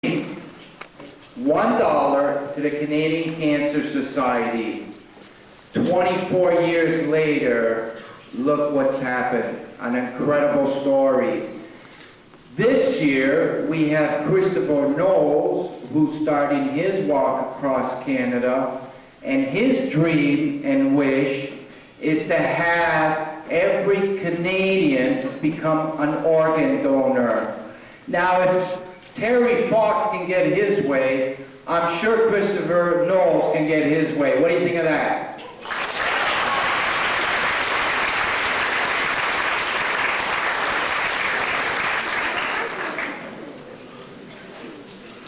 $1 to the Canadian Cancer Society. 24 years later, look what's happened. An incredible story. This year, we have Kristopher Knowles, who's starting his walk across Canada, and his dream and wish is to have every Canadian become an organ donor. Now, if Terry Fox can get his way, I'm sure Kristopher Knowles can get his way. What do you think of that?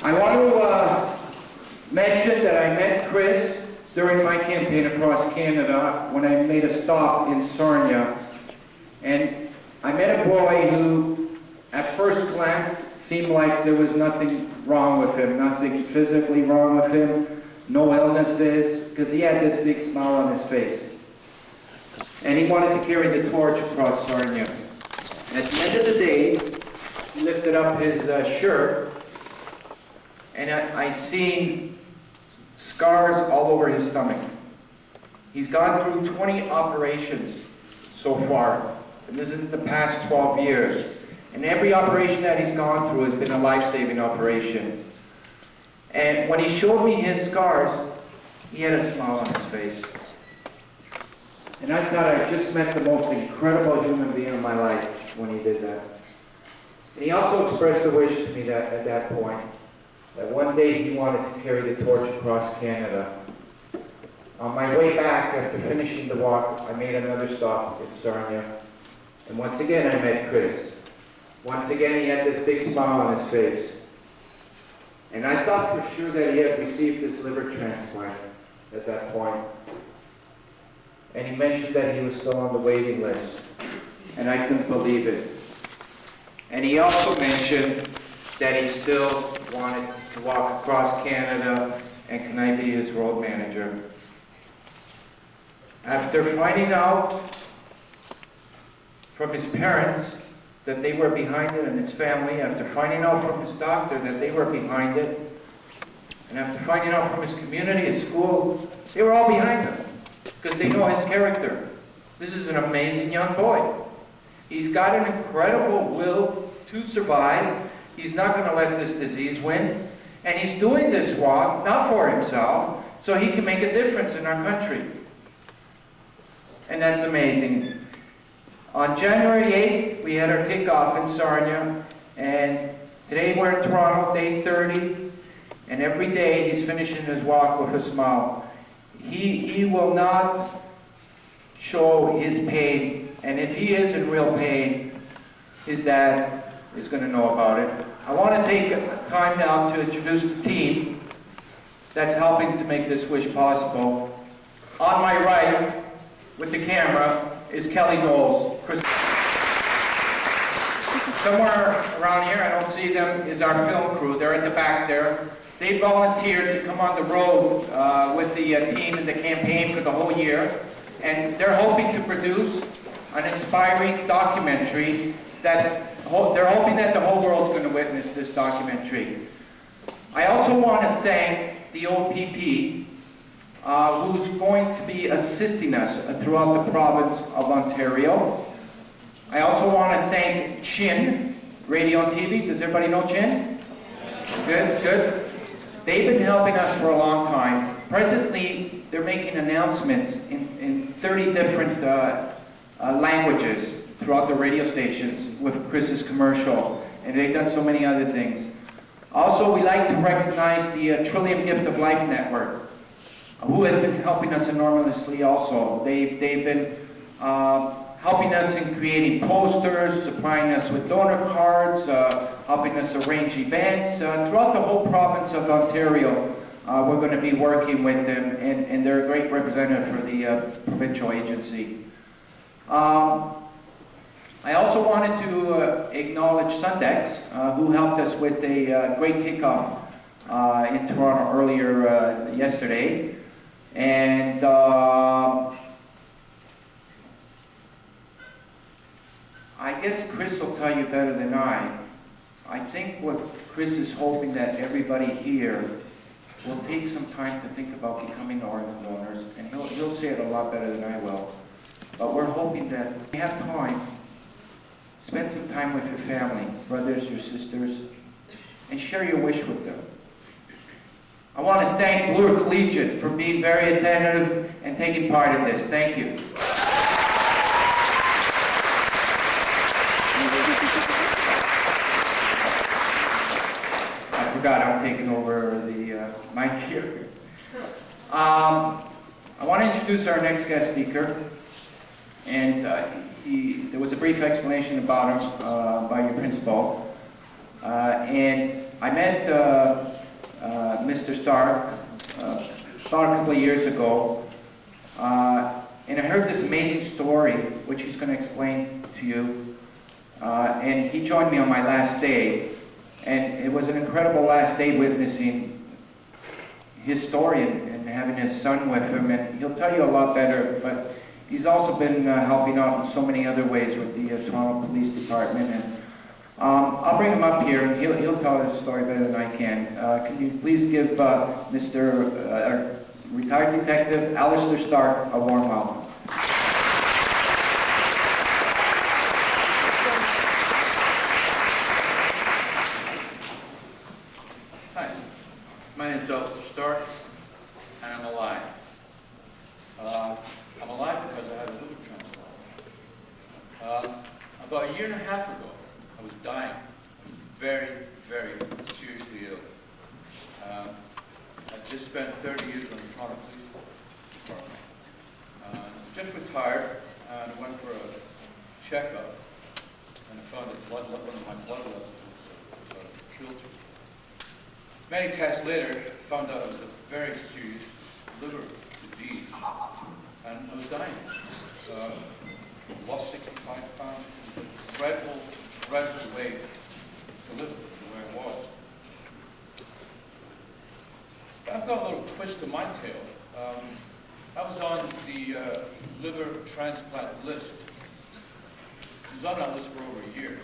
I want to mention that I met Chris during my campaign across Canada when I made a stop in Sarnia. And I met a boy who, at first glance, seemed like there was nothing wrong with him, nothing physically wrong with him, no illnesses, because he had this big smile on his face. And he wanted to carry the torch across Sarnia. At the end of the day, he lifted up his shirt, and I seen scars all over his stomach. He's gone through 20 operations so far, and this is in the past 12 years. And every operation that he's gone through has been a life-saving operation. And when he showed me his scars, he had a smile on his face. And I thought I just met the most incredible human being in my life when he did that. And he also expressed a wish to me that at that point, that one day he wanted to carry the torch across Canada. On my way back, after finishing the walk, I made another stop in Sarnia. And once again, I met Chris. Once again, he had this big smile on his face. And I thought for sure that he had received his liver transplant at that point. And he mentioned that he was still on the waiting list. And I couldn't believe it. And he also mentioned that he still wanted to walk across Canada, and can I be his road manager? After finding out from his parents that they were behind it, and his family, after finding out from his doctor that they were behind it, and after finding out from his community, his school, they were all behind him, because they know his character. This is an amazing young boy. He's got an incredible will to survive. He's not going to let this disease win. And he's doing this walk, not for himself, so he can make a difference in our country. And that's amazing. On January 8th, we had our kickoff in Sarnia, and today we're in Toronto, day 30, and every day he's finishing his walk with a smile. He will not show his pain, and if he is in real pain, his dad is going to know about it. I want to take time now to introduce the team that's helping to make this wish possible. On my right, with the camera, is Kelly Knowles. Somewhere around here, I don't see them, is our film crew. They're at the back there. They volunteered to come on the road with the team in the campaign for the whole year. And they're hoping to produce an inspiring documentary that they're hoping that the whole world's going to witness this documentary. I also want to thank the OPP, who's going to be assisting us throughout the province of Ontario. I also want to thank Chin, Radio and TV. Does everybody know Chin? Good, good. They've been helping us for a long time. Presently, they're making announcements in 30 different languages throughout the radio stations with Chris's commercial, and they've done so many other things. Also, we like to recognize the Trillium Gift of Life Network, who has been helping us enormously also. They've been helping us in creating posters, supplying us with donor cards, helping us arrange events. Throughout the whole province of Ontario, we're going to be working with them, and they're a great representative for the provincial agency. I also wanted to acknowledge Sundex, who helped us with a great kickoff in Toronto earlier yesterday. And I guess Chris will tell you better than I I think what Chris is hoping that everybody here will take some time to think about becoming organ donors, and he'll say it a lot better than I will. But we're hoping that if you have time, spend some time with your family, brothers, your sisters, and share your wish with them. I want to thank Bloor Collegiate for being very attentive and taking part in this. Thank you. I forgot I'm taking over the mic here. I want to introduce our next guest speaker. And there was a brief explanation about him by your principal. And I met Mr. Stark about a couple of years ago. And I heard this amazing story, which he's going to explain to you. And he joined me on my last day. And it was an incredible last day witnessing his story and having his son with him. And he'll tell you a lot better, but he's also been helping out in so many other ways with the Toronto Police Department. And I'll bring him up here, and he'll tell his story better than I can. Can you please give Mr. Retired Detective Alistair Stark a warm welcome? Hi, my name is Alistair Stark, and I'm alive. I'm alive because I had a liver transplant. About a year and a half ago, I was dying. I was very, very seriously ill. I just spent 30 years on the Toronto Police Department. Just retired and went for a checkup, and I found that one of my blood levels was out of kilter. Many tests later, found out it was a very serious liver disease, and I was dying. Lost 65 pounds. It was a dreadful way to live the way I was. But I've got a little twist to my tale. I was on the liver transplant list. I was on that list for over a year.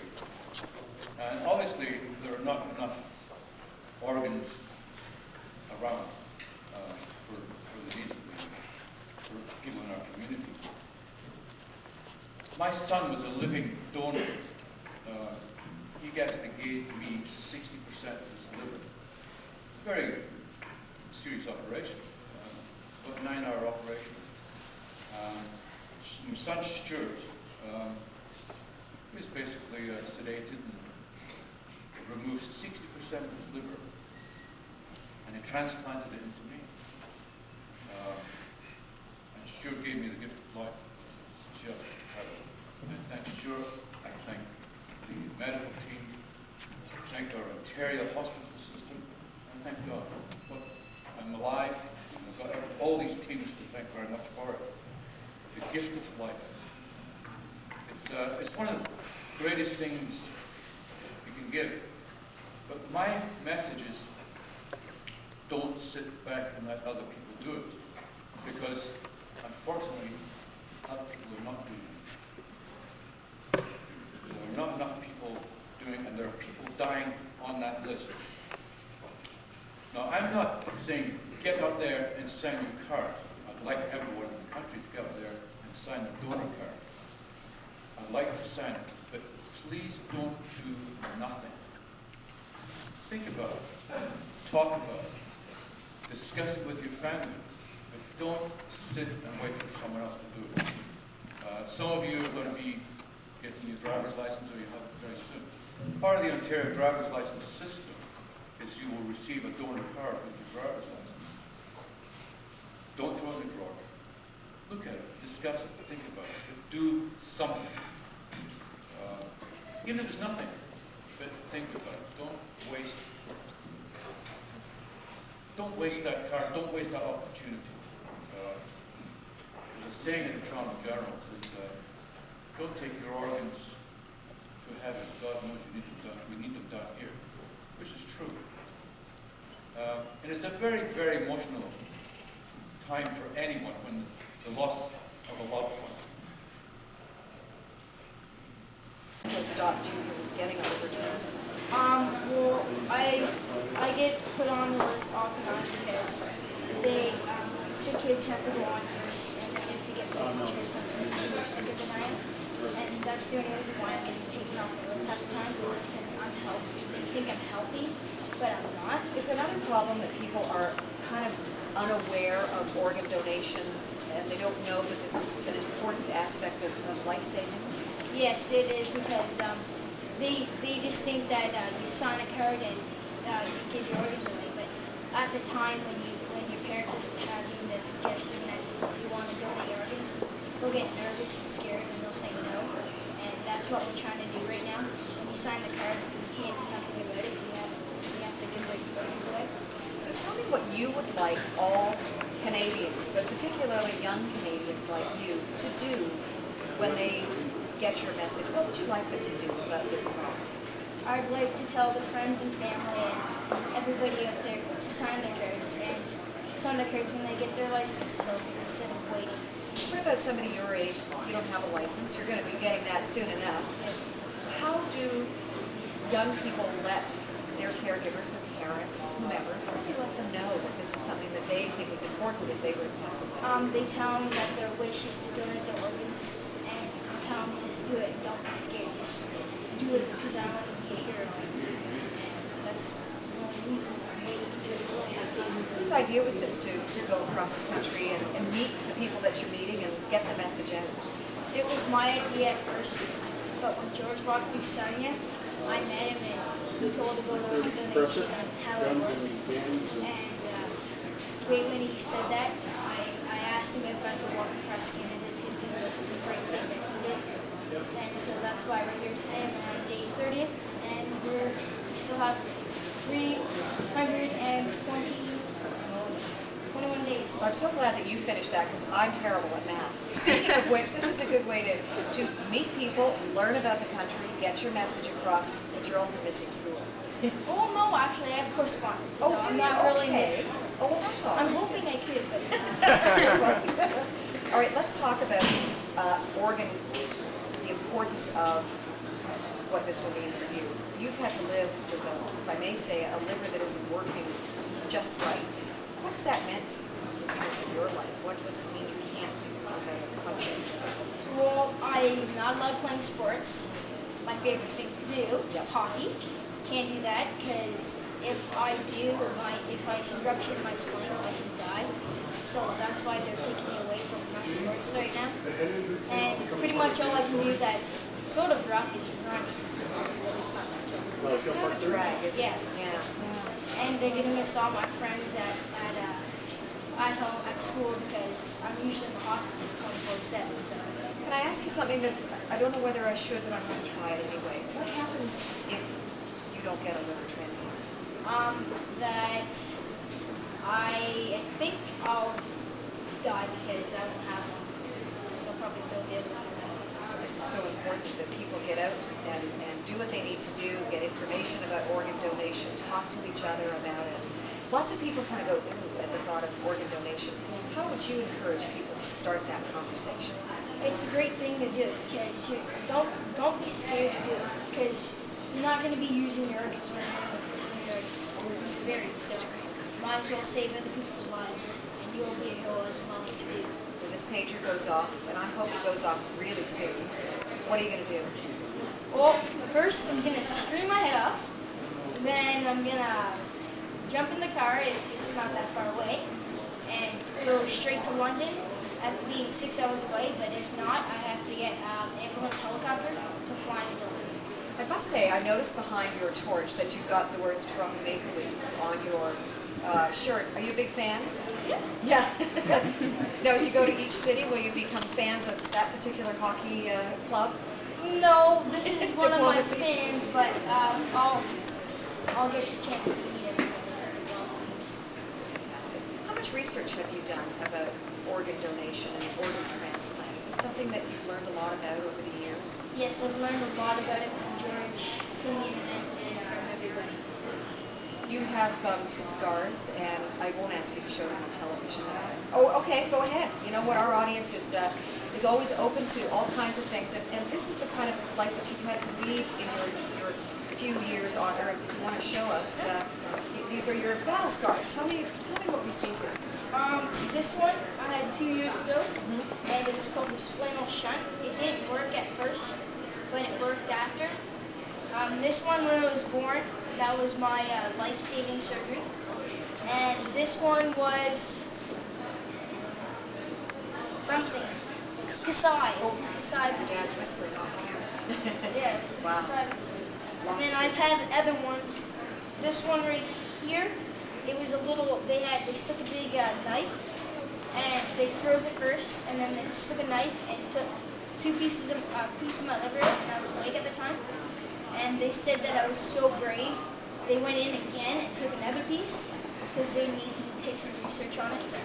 And obviously, there are not enough organs around for the needs for people in our community. My son was a living donor. He actually gave me 60% of his liver. Very serious operation, about a 9-hour operation. My son Stuart, he was basically sedated and removed 60% of his liver, and he transplanted it into me. And Stuart gave me the gift of life. It's just incredible. I thank Stuart, I thank the medical team, I thank our Ontario hospital system, and thank God. But I'm alive, and I've got all these teams to thank very much for it. The gift of life. It's one of the greatest things you can give. But my message is, don't sit back and let other people do it. Because, unfortunately, other people are not doing it. There are not enough people doing it, and there are people dying on that list. Now, I'm not saying get out there and sign your card. I'd like everyone in the country to get out there and sign the donor card. I'd like to sign it, but please don't do nothing. Think about it. Talk about it. Discuss it with your family. But don't sit and wait for someone else to do it. Some of you are going to be getting your driver's license, or you have it very soon. Part of the Ontario driver's license system is you will receive a donor card with your driver's license. Don't throw it in the drawer. Look at it, discuss it, think about it, but do something. Even if it's nothing, but think about it. Don't waste that card, don't waste that opportunity. There's a saying in the Toronto General says, don't take your organs to heaven. God knows you need them done. We need them done here, which is true. And it's a very, very emotional time for anyone when the loss of a loved one. What stopped you from getting a liver transplant? I get put on the list off and on because sick kids have to go on first and they have to get transplants first because they're sicker than I am. And that's the only reason why I'm getting taken off the list half the time is because I'm healthy. They think I'm healthy, but I'm not. Is another problem that people are kind of unaware of organ donation and they don't know that this is an important aspect of life-saving? Yes, it is because they just think that you sign a card and you give your organs away. But at the time when your parents are having the suggestion that you want to donate your organs, they'll get nervous and scared and they'll say no. And that's what we're trying to do right now. When you sign the card, you can't do nothing about it. You have to give your organs away. So tell me what you would like all Canadians, but particularly young Canadians like you, to do when they get your message. What would you like them to do about this problem? I'd like to tell the friends and family and everybody out there to sign their cards and sign their cards when they get their license, so instead of waiting. What about somebody your age? You don't have a license. You're going to be getting that soon enough. How do young people let their caregivers, their parents, whomever, how do they let them know that this is something that they think is important if they were to pass away? They tell them that their wish is to donate their organs and tell them just do it. Don't be scared. Just do it because I want to be a hero. And that's the only reason why you can do it. Whose idea was this to go across the country and meet the people that you're meeting and get the message out? It was my idea at first, but when George walked through Sarnia, I met him and he told about the donation and how it worked. And right when he said that, I asked him if I could walk across Canada to do the great thing that he did. And so that's why we're here today. We're on day 30th, and we still have 21 days. I'm so glad that you finished that because I'm terrible at math. Speaking of which, this is a good way to meet people, learn about the country, get your message across, but you're also missing school. Oh no, actually I have correspondence, so Oh, do I'm you? not really Okay. missing it. Oh, well, that's all I'm right. hoping I could, but All right, let's talk about organ, the importance of what this will mean for you. You've had to live with, if I may say, a liver that isn't working just right. What's that meant in terms of your life? What does it mean you can't do without a functioning liver? well, I'm not allowed playing sports. My favorite thing to do is hockey. Can't do that because if I do, if I rupture my spine, I can die. So that's why they're taking me away from my sports right now. And pretty much all I can do that's sort of rough is running. But it's not that rough. So it's kind of a drag, isn't Yeah. it? Yeah. And they're gonna miss all my friends at home at school because I'm usually in the hospital 24/7. So Can I ask you something that I don't know whether I should, but I'm going to try it anyway? What happens if you don't get a liver transplant? that I think I'll die because I won't have one. So I'll probably feel good about that. So this is so important that people get out and do what they need to do, get information about organ donation, talk to each other about it. Lots of people kind of go, ooh, at the thought of organ donation. How would you encourage people to start that conversation? It's a great thing to do because don't be scared to do it because you're not going to be using your organs when you're very sick. Might as well save other people's lives and you'll be a hero as well if you do. When this pager goes off, and I hope it goes off really soon, what are you going to do? Well, first I'm going to scream my head off. Then I'm going to jump in the car if it's not that far away and go straight to London. I have to be 6 hours away, but if not, I have to get an ambulance helicopter to fly me to London. I must say, I noticed behind your torch that you've got the words Toronto Maple Leafs on your shirt. Are you a big fan? Yeah. Yeah. Now, as you go to each city, will you become fans of that particular hockey club? No, this is one of my Diplomacy. fans, but I'll get the chance to meet everybody. Fantastic. How much research have you done about organ donation and organ transplant? Is this something that you've learned a lot about over the years? Yes, I've learned a lot about it from George, from the internet, and from everybody. You have some scars, and I won't ask you to show them on television. Oh, okay, go ahead. You know what, our audience is always open to all kinds of things, and this is the kind of life that you've had to lead in your few years on Earth that you want to show us. These are your battle scars. Tell me what we see here. This one I had 2 years ago, and it was called the splanal shunt. It didn't work at first, but it worked after. This one, when I was born, that was my life-saving surgery. And this one was something. Kasai. Kasai. Dad's whispering off here. Yeah, it's Wow. Kasai. And then I've had other ones. This one right here, it was a little, they stuck a big knife, and they froze it first, and then they stuck a knife and took two pieces of my liver out, and I was awake at the time. And they said that I was so brave. They went in again and took another piece, because they needed to take some research on it. So.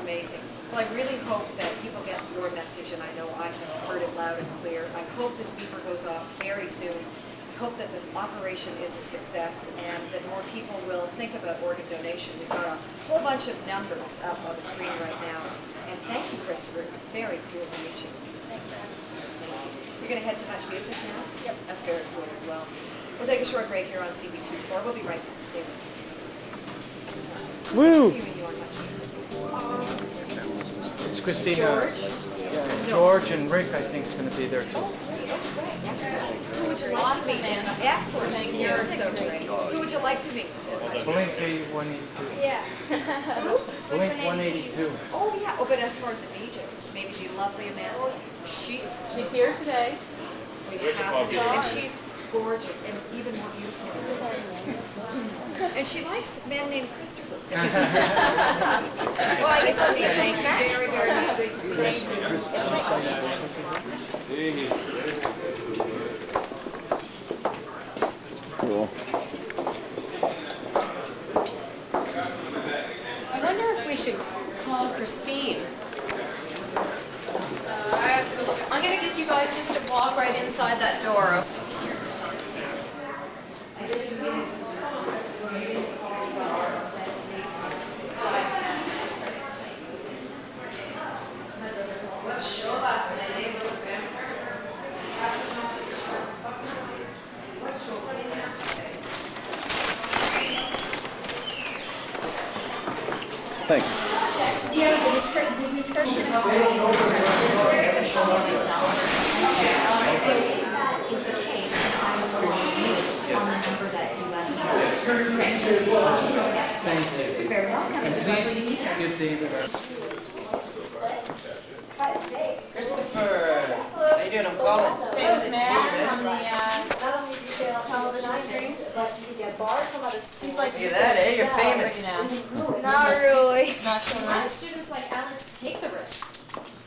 Amazing. Well, I really hope that people get your message, and I know I've heard it loud and clear. I hope this beeper goes off very soon. I hope that this operation is a success and that more people will think about organ donation. We've got a whole bunch of numbers up on the screen right now. And thank you, Kristopher. It's very cool to meet you. Thanks, Anne. You're going to head to Much Music now? Yep. That's very cool as well. We'll take a short break here on CB24. We'll be right back. Stay with us. Excellent. Woo! Who's interviewing you on Much Music? It's Christina. George? Yeah, George and Rick, I think, is going to be there too. Oh, great. Excellent. Who would you like to meet? Excellent. Thank you. You're so great. Who would you like to meet? Blink 182. Yeah. Blink 182. Oh, yeah. Oh, but as far as the VJs, maybe the lovely Amanda. She's here today. We have to. And she's gorgeous and even more beautiful. And she likes a man named Kristopher. Well, I guess I'll see you. Thank you very, very much. Great to see you. Cool. I wonder if we should call Christine. I'm going to get you guys just to walk right inside that door. Thanks. Do you have a business card? Thank you. And please give David our... Christopher, how you doing? I'm calling. Famous man on the television screen. He's like, Look at that, eh? You're famous. Not really. Not so much. Students like Alex take the risk.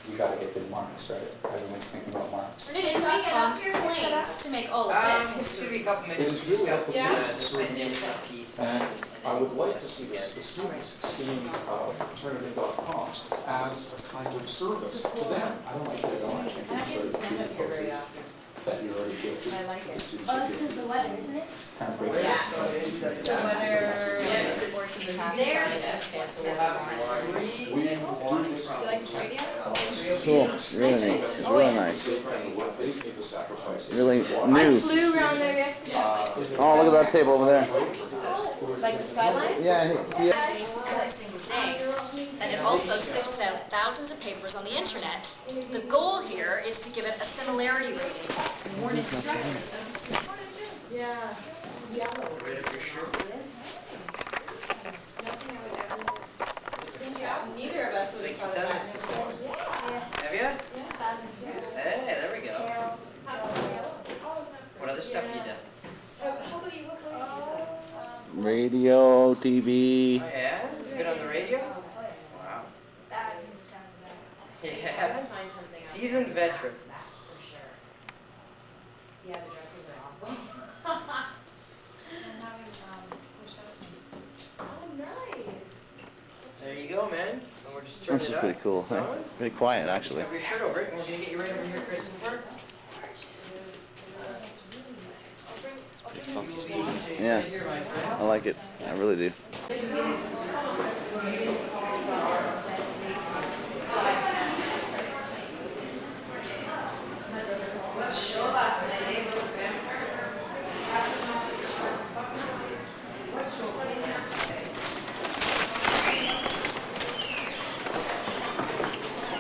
You gotta get good marks, right? Everyone's thinking about marks. Bernadette.com claims to make all of this Just history. give me a couple It minutes. is really Just about the got players that serve my you. name piece. And I would like to see the students seeing Trinity.com as a kind of service to them. I don't like it at all. I think it's sort of presupposes that you're already guilty. I like it. The students Oh, are this is guilty. the weather, isn't it? Kind of breaks Yeah. it. So whether there's We do this. Cool. Really neat. It's really nice. What they think the sacrifice is. Really I new. flew around there yesterday. Oh, look at that table over there. like the skyline. Yeah. Database every single day, and it also sifts out thousands of papers on the internet. The goal here is to give it a similarity rating and warn instructors of this. Neither of us would have thought about it. Have you? Hey, there we go. What other stuff you done? Radio, TV. Oh yeah? You been on the radio? Wow. Yeah. Seasoned veteran. Yeah, the dresses are awful. Oh, nice. There you go, man. And we're just turning This is it up. pretty cool. It's on. Pretty quiet, actually. Have your shirt over it, and we're gonna get you right over here, Christopher. Yeah. I like it. I really do.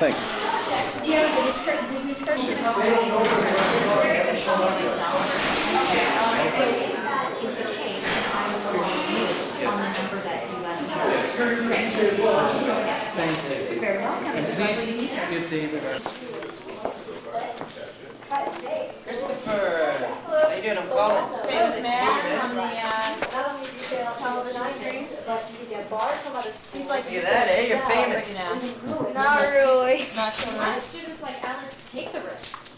thanks. Do you have a business card? Is the case I will on the number that you left me. Thank you. Very welcome. And please give David our... Christopher, how you doing? I'm calling. Famous man on the television screen. He's like, Look at that, eh? You're famous. Not really. Not so Why do much. students like Alex take the risk?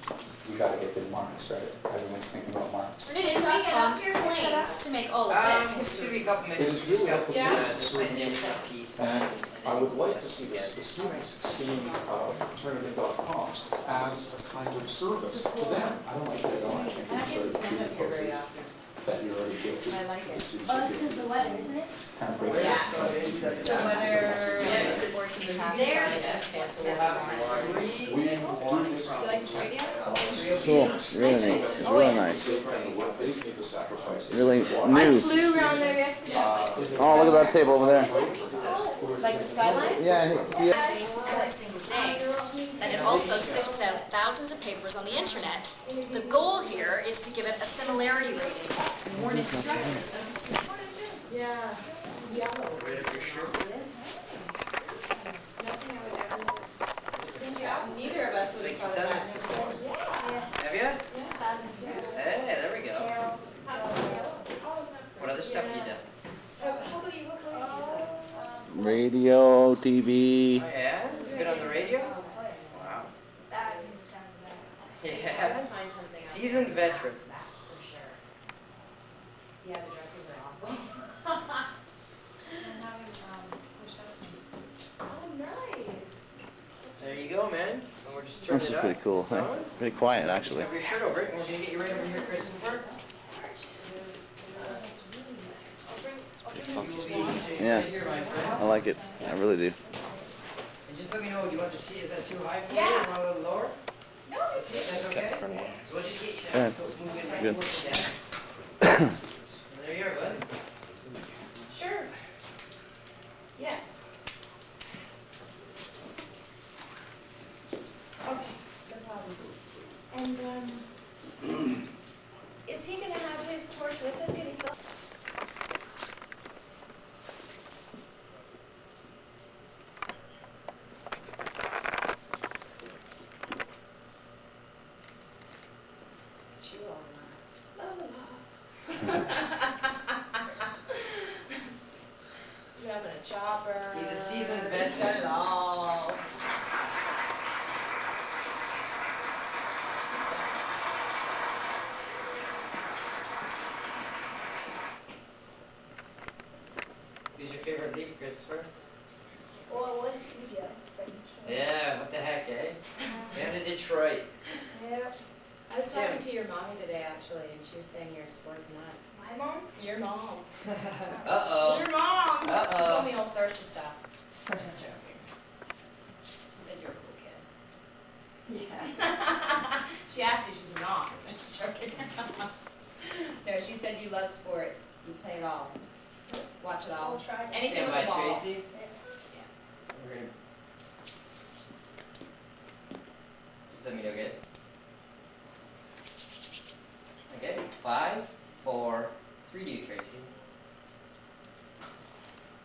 We gotta get good marks, right? Everyone's thinking about marks. Reddit.com claims to make all of this history. It is really up to the kids to serve the piece. And I would like to see the students seeing Turnitin.com as a kind of service to them. I don't like that at all. I think it's sort of piece of poses that you're already guilty. I like it. The students Oh, are this is guilty. the weather, isn't it? Kind of breaks it. So whether sports in the half. There's We do this. Do you like the radio? Cool. Really neat. It's really nice. What they did the sacrifices. Really I new. flew around there yesterday. Oh, look at that table over there. Like the skyline? Yeah. face every single day, and it also sifts out thousands of papers on the internet. The goal here is to give it a similarity rating and warn instructors of this. Yeah. Yellow. Neither of us would have thought of that. Yes. Have you? Hey, there we go. What other stuff you done? Radio, TV. Oh yeah? Been on the radio? Wow. Yeah. Seasoned veteran. That's for sure. Yeah, the dresses are awful. Oh, nice. There you go, man. And we're just turning This is it up. pretty cool. Huh? Pretty quiet, actually. Have your shirt over it, and we're gonna get you right over here, Christopher. Yeah. I like it. I really do. And just let me know, do you want the seat, is that too high for you? You want a little lower? No. That's okay? So we'll just get you Yeah. down. Move in right Good. towards the desk. There you are, bud. Sure. Yes. Okay, no problem. And, is he gonna have his torch with him? Can he still? You all last. La la la. He's been having a chopper. He's a seasoned He's veteran. done it all. Who's your favorite leaf, Christopher? Well, it was Cujo, but he changed. Yeah, what the heck, eh? Down to Detroit. Yep. I was talking to your mommy today, actually, and she was saying you're a sports nut. My mom? Your mom. Uh-oh. Your mom! She Uh-oh. told me all sorts of stuff. Just joking. She said you're a cool kid. Yeah. She asked you, she's not. I'm just joking. No, she said you love sports. You play it all. Watch it all. I'll try to. Anything Stand with by a ball. Tracy. Yeah. We're gonna... Just let me know, guys. Okay, 5, 4, 3 to you, Tracy.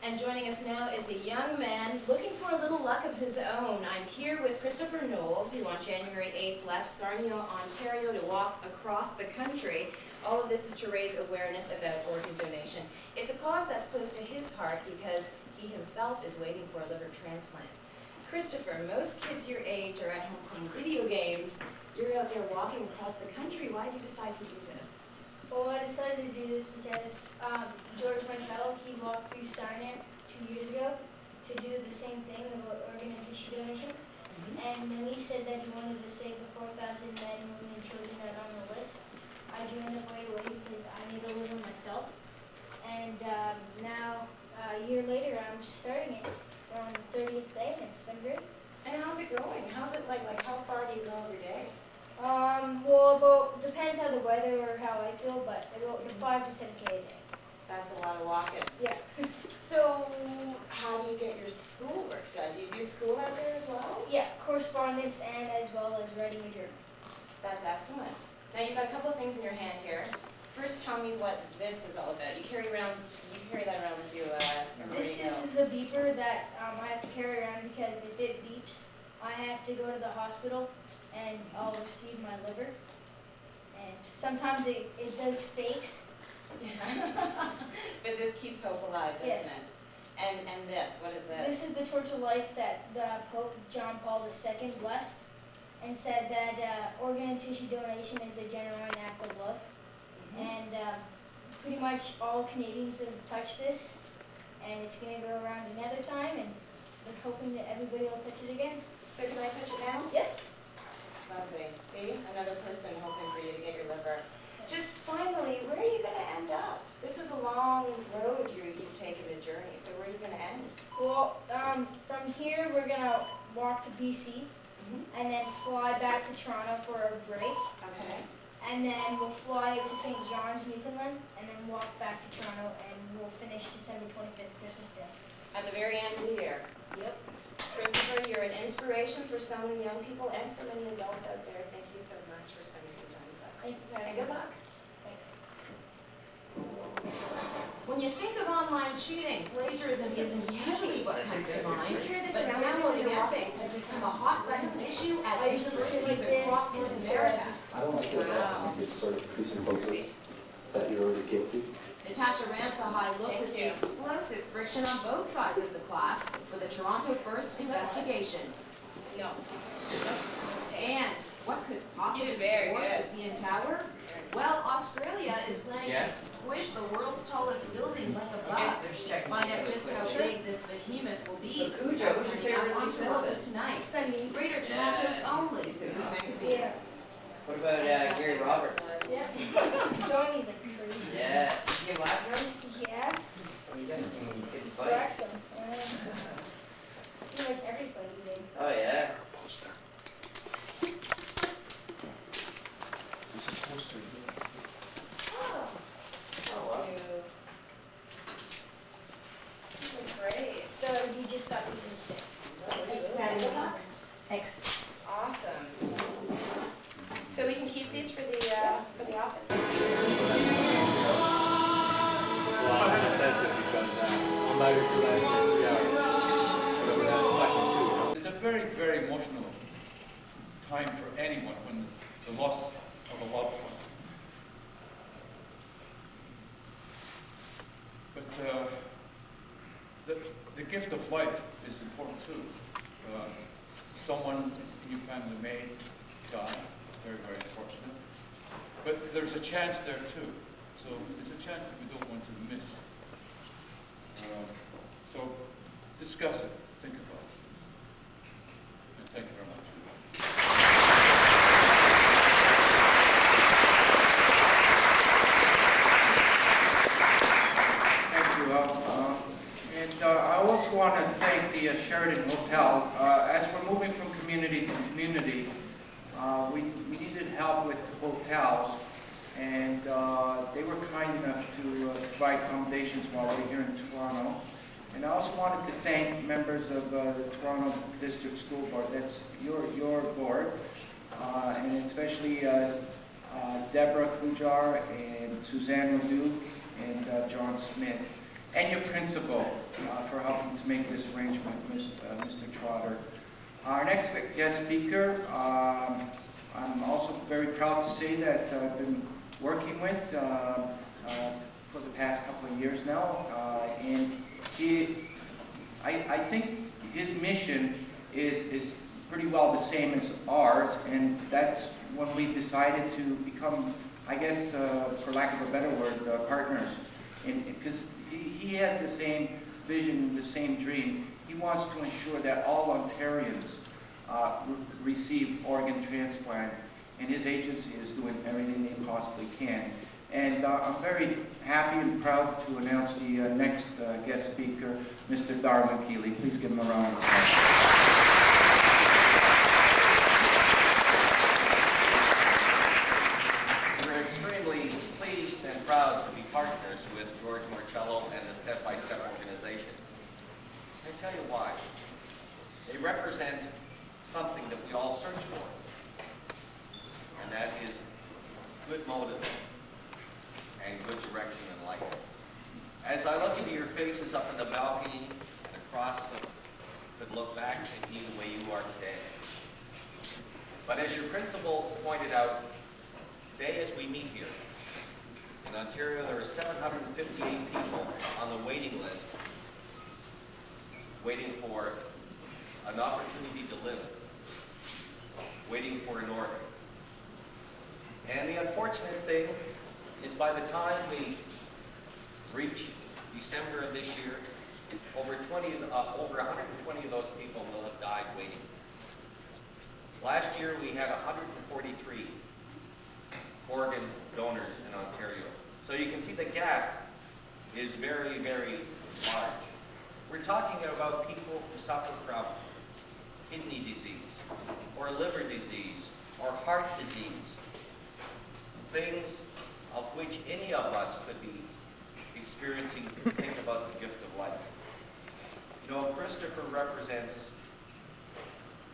And joining us now is a young man looking for a little luck of his own. I'm here with Kristopher Knowles, who on January 8th left Sarnia, Ontario to walk across the country. All of this is to raise awareness about organ donation. It's a cause that's close to his heart because he himself is waiting for a liver transplant. Kristopher, most kids your age are at home playing video games. You're out there walking across the country. Why did you decide to do this? Well, I decided to do this because George, my child, he walked through Sarnia 2 years ago to do the same thing about organ and tissue donation. And then he said that he wanted to save the 4,000 men, women, and children that are on the list. I joined up right away because I need a liver myself. And now, a year later, I'm starting it. We're on the 30th day, and it's been great. And how's it going? How's it like how far do you go every day? Well, about, depends how the weather or how I feel, but I go to 5 to 10K a day. That's a lot of walking. Yeah. So, how how do you get your schoolwork done? Do you do school out there as well? Yeah, correspondence and as well as writing a journal. That's excellent. Now you've got a couple of things in your hand here. First, tell me what this is all about. You carry that around with you. This is the beeper that I have to carry around because if it beeps, I have to go to the hospital and I'll receive my liver. And sometimes it does fakes. But this keeps hope alive, doesn't Yes. it? And this, what is this? This is the torch of life that the Pope John Paul II blessed and said that organ and tissue donation is a genuine act of love. And pretty much all Canadians have touched this, and it's going to go around another time, and we're hoping that everybody will touch it again. So can I touch it now? Yes. Lovely. See? Another person hoping for you to get your liver. Just finally, where are you going to end up? This is a long road you've taken a journey, so where are you going to end? Well, from here we're going to walk to BC, and then fly back to Toronto for a break. Okay. And then we'll fly to St. John's, Newfoundland, and then walk back to Toronto, and we'll finish December 25th, Christmas Day. At the very end of the year. Yep. Christopher, you're an inspiration for so many young people and so many adults out there. Thank you so much for spending some time with us. Thank you. And good luck. Thanks. When you think of online cheating, plagiarism isn't usually what comes to mind, but downloading essays has become a hot button issue at universities across North America. I don't like it at all. I think it sort of presupposes that you're already guilty. Natasha Ramsahai looks at the explosive friction on both sides of the class for the Toronto First investigation. No. And what could possibly dwarf the CN Tower? Well, Australia is planning to squish the world's tallest building like a bug. Find out just how big this behemoth will be. That's coming up on Toronto tonight. Greater Toronto's only News Magazine. What about Gary Roberts? Yeah. Tony's like crazy. Yeah. Did you see him last night? Yeah. He got some good Correct fights. him. Pretty much every fight he did. Oh yeah. Oh wow. Great. So you just got these instead. Good luck. Thanks. Awesome. So we can keep these for the office. It's a very, very emotional time for anyone when the loss of a loved one. But the gift of life is important too. Someone in your family may die, very, very unfortunate. But there's a chance there too. So it's a chance that we don't want to miss. So discuss it, think about it. And thank you very much. Thank you. I also want to thank the Sheraton Hotel. As we're moving from community to community, we needed help with the hotels, and they were kind enough to provide accommodations while we're here in Toronto. And I also wanted to thank members of the Toronto District School Board. That's your board, and especially Deborah Kujar and Suzanne Ledoux and John Smith, and your principal for helping to make this arrangement, Mr. Trotter. Our next guest speaker, I'm also very proud to say that I've been working with for the past couple of years now, and I think his mission is pretty well the same as ours, and that's when we decided to become, I guess, for lack of a better word, partners. Because he has the same vision, the same dream. He wants to ensure that all Ontarians receive organ transplant, and his agency is doing everything they possibly can. And I'm very happy and proud to announce the next guest speaker, Mr. Darwin Keeley. Please give him a round of applause. We're extremely pleased and proud to be partners with George Marcello and the Step by Step organization. tell you why. They represent something that we all search for, and that is good motives and good direction in life. As I look into your faces up in the balcony and across the, could look back and be the way you are today. But as your principal pointed out, today as we meet here, in Ontario there are 758 people on the waiting list waiting for an opportunity to live, waiting for an organ. And the unfortunate thing is by the time we reach December of this year, over 120 of those people will have died waiting. Last year we had 143 organ donors in Ontario. So you can see the gap is very, very large. We're talking about people who suffer from kidney disease, or liver disease, or heart disease. Things of which any of us could be experiencing to think about the gift of life. You know, Kristopher represents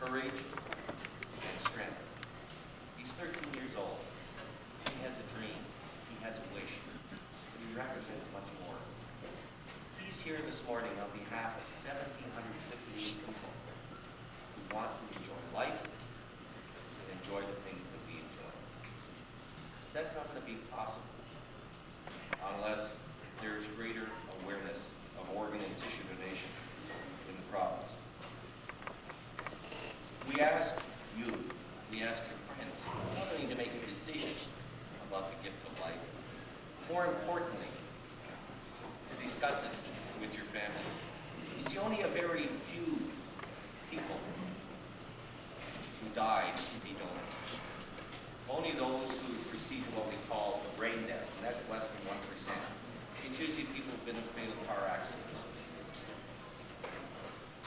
courage and strength. He's 13 years old. He has a dream. He has a wish. But he represents much more. He's here this morning on behalf of 1,758 people who want to enjoy life and enjoy the things that we enjoy. That's not going to be possible unless there's greater awareness of organ and tissue donation in the province. We ask you, we ask your friends, not only to make a decision about the gift of life, more importantly, to discuss it with your family. You see, only a very few people who died to be donors. Only those who received what we call the brain death, and that's less than 1%. It's usually people who've been in fatal car accidents.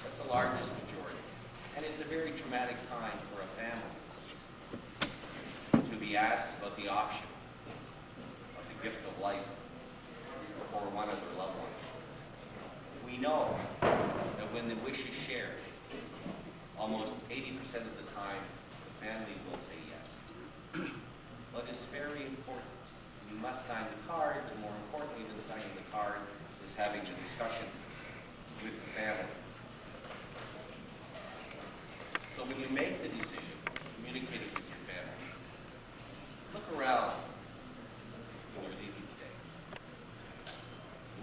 That's the largest majority. And it's a very traumatic time for a family to be asked about the option of the gift of life for one of their loved ones. We know that when the wish is shared, almost 80% of the time, the family will say yes. But it's very important. You must sign the card, but more importantly than signing the card is having the discussion with the family. So when you make the decision, communicate it with your family. Look around when you're leaving today.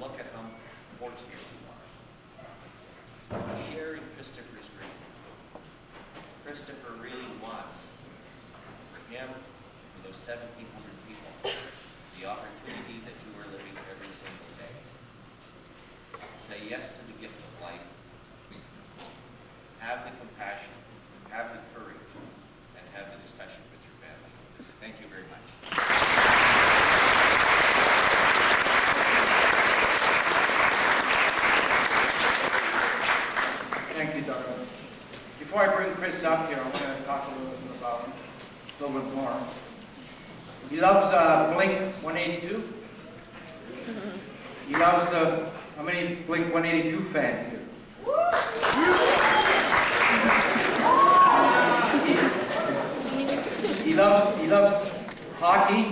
Look at how fortunate you are. Share in Kristopher's dream. Kristopher really wants for him, for those 1,700 people, the opportunity that you are living every single day. Say yes to the gift of life. Have the compassion, have the courage, and have the discussion with your family. Thank you very much. Thank you, Doug. Before I bring Chris up here, I'm going to talk a little bit about him, a little bit more. He loves Blink 182. He loves, how many Blink 182 fans here? He loves hockey.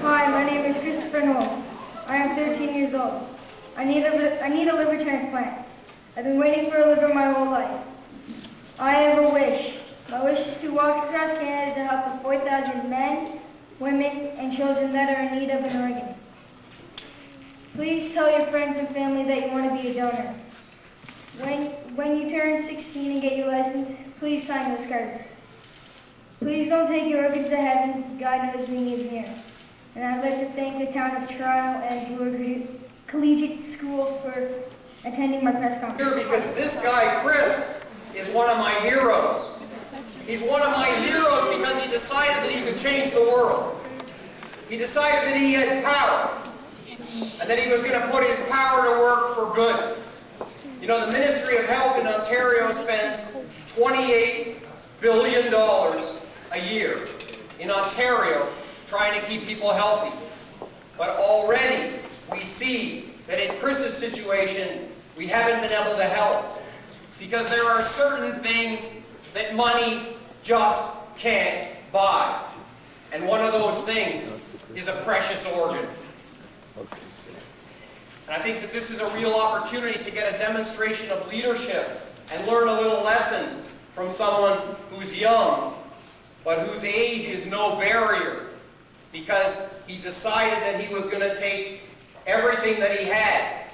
Hi, my name is Kristopher Knowles. I am 13 years old. I need a liver transplant. I've been waiting for a liver my whole life. I have a wish. My wish is to walk across Canada to help the 4,000 men, women, and children that are in need of an organ. Please tell your friends and family that you want to be a donor. When you turn 16 and get your license, please sign those cards. Please don't take your organs to heaven. God knows we need them here. And I'd like to thank the town of Toronto and Bloor Collegiate School for attending my press conference. Here because this guy, Chris, is one of my heroes. He's one of my heroes because he decided that he could change the world. He decided that he had power, and that he was going to put his power to work for good. You know, the Ministry of Health in Ontario spends $28 billion a year in Ontario trying to keep people healthy. But already we see that in Chris's situation, we haven't been able to help because there are certain things that money just can't buy. And one of those things is a precious organ. And I think that this is a real opportunity to get a demonstration of leadership and learn a little lesson from someone who's young, but whose age is no barrier, because he decided that he was going to take everything that he had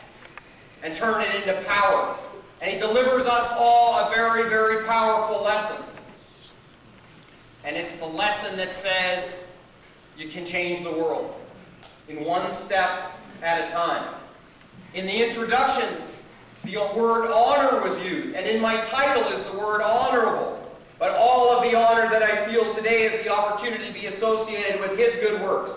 and turn it into power. And he delivers us all a very, very powerful lesson. And it's the lesson that says you can change the world in one step at a time. In the introduction, the word honor was used, and in my title is the word honorable. But all of the honor that I feel today is the opportunity to be associated with his good works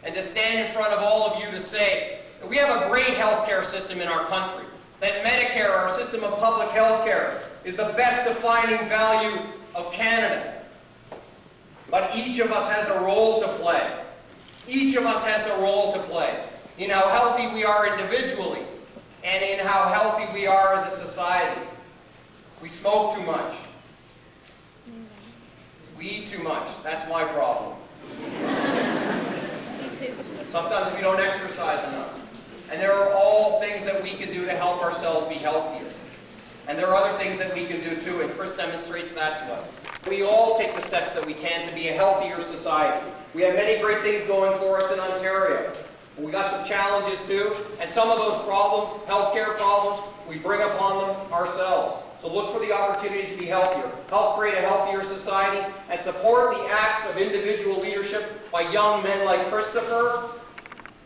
and to stand in front of all of you to say that we have a great healthcare system in our country, that Medicare, our system of public healthcare, is the best defining value of Canada. But each of us has a role to play. Each of us has a role to play in how healthy we are individually and in how healthy we are as a society. We smoke too much. We eat too much. That's my problem. Sometimes we don't exercise enough. And there are all things that we can do to help ourselves be healthier. And there are other things that we can do too, and Chris demonstrates that to us. We all take the steps that we can to be a healthier society. We have many great things going for us in Ontario. We got some challenges too, and some of those problems, healthcare problems, we bring upon them ourselves. So look for the opportunities to be healthier, help create a healthier society, and support the acts of individual leadership by young men like Kristopher,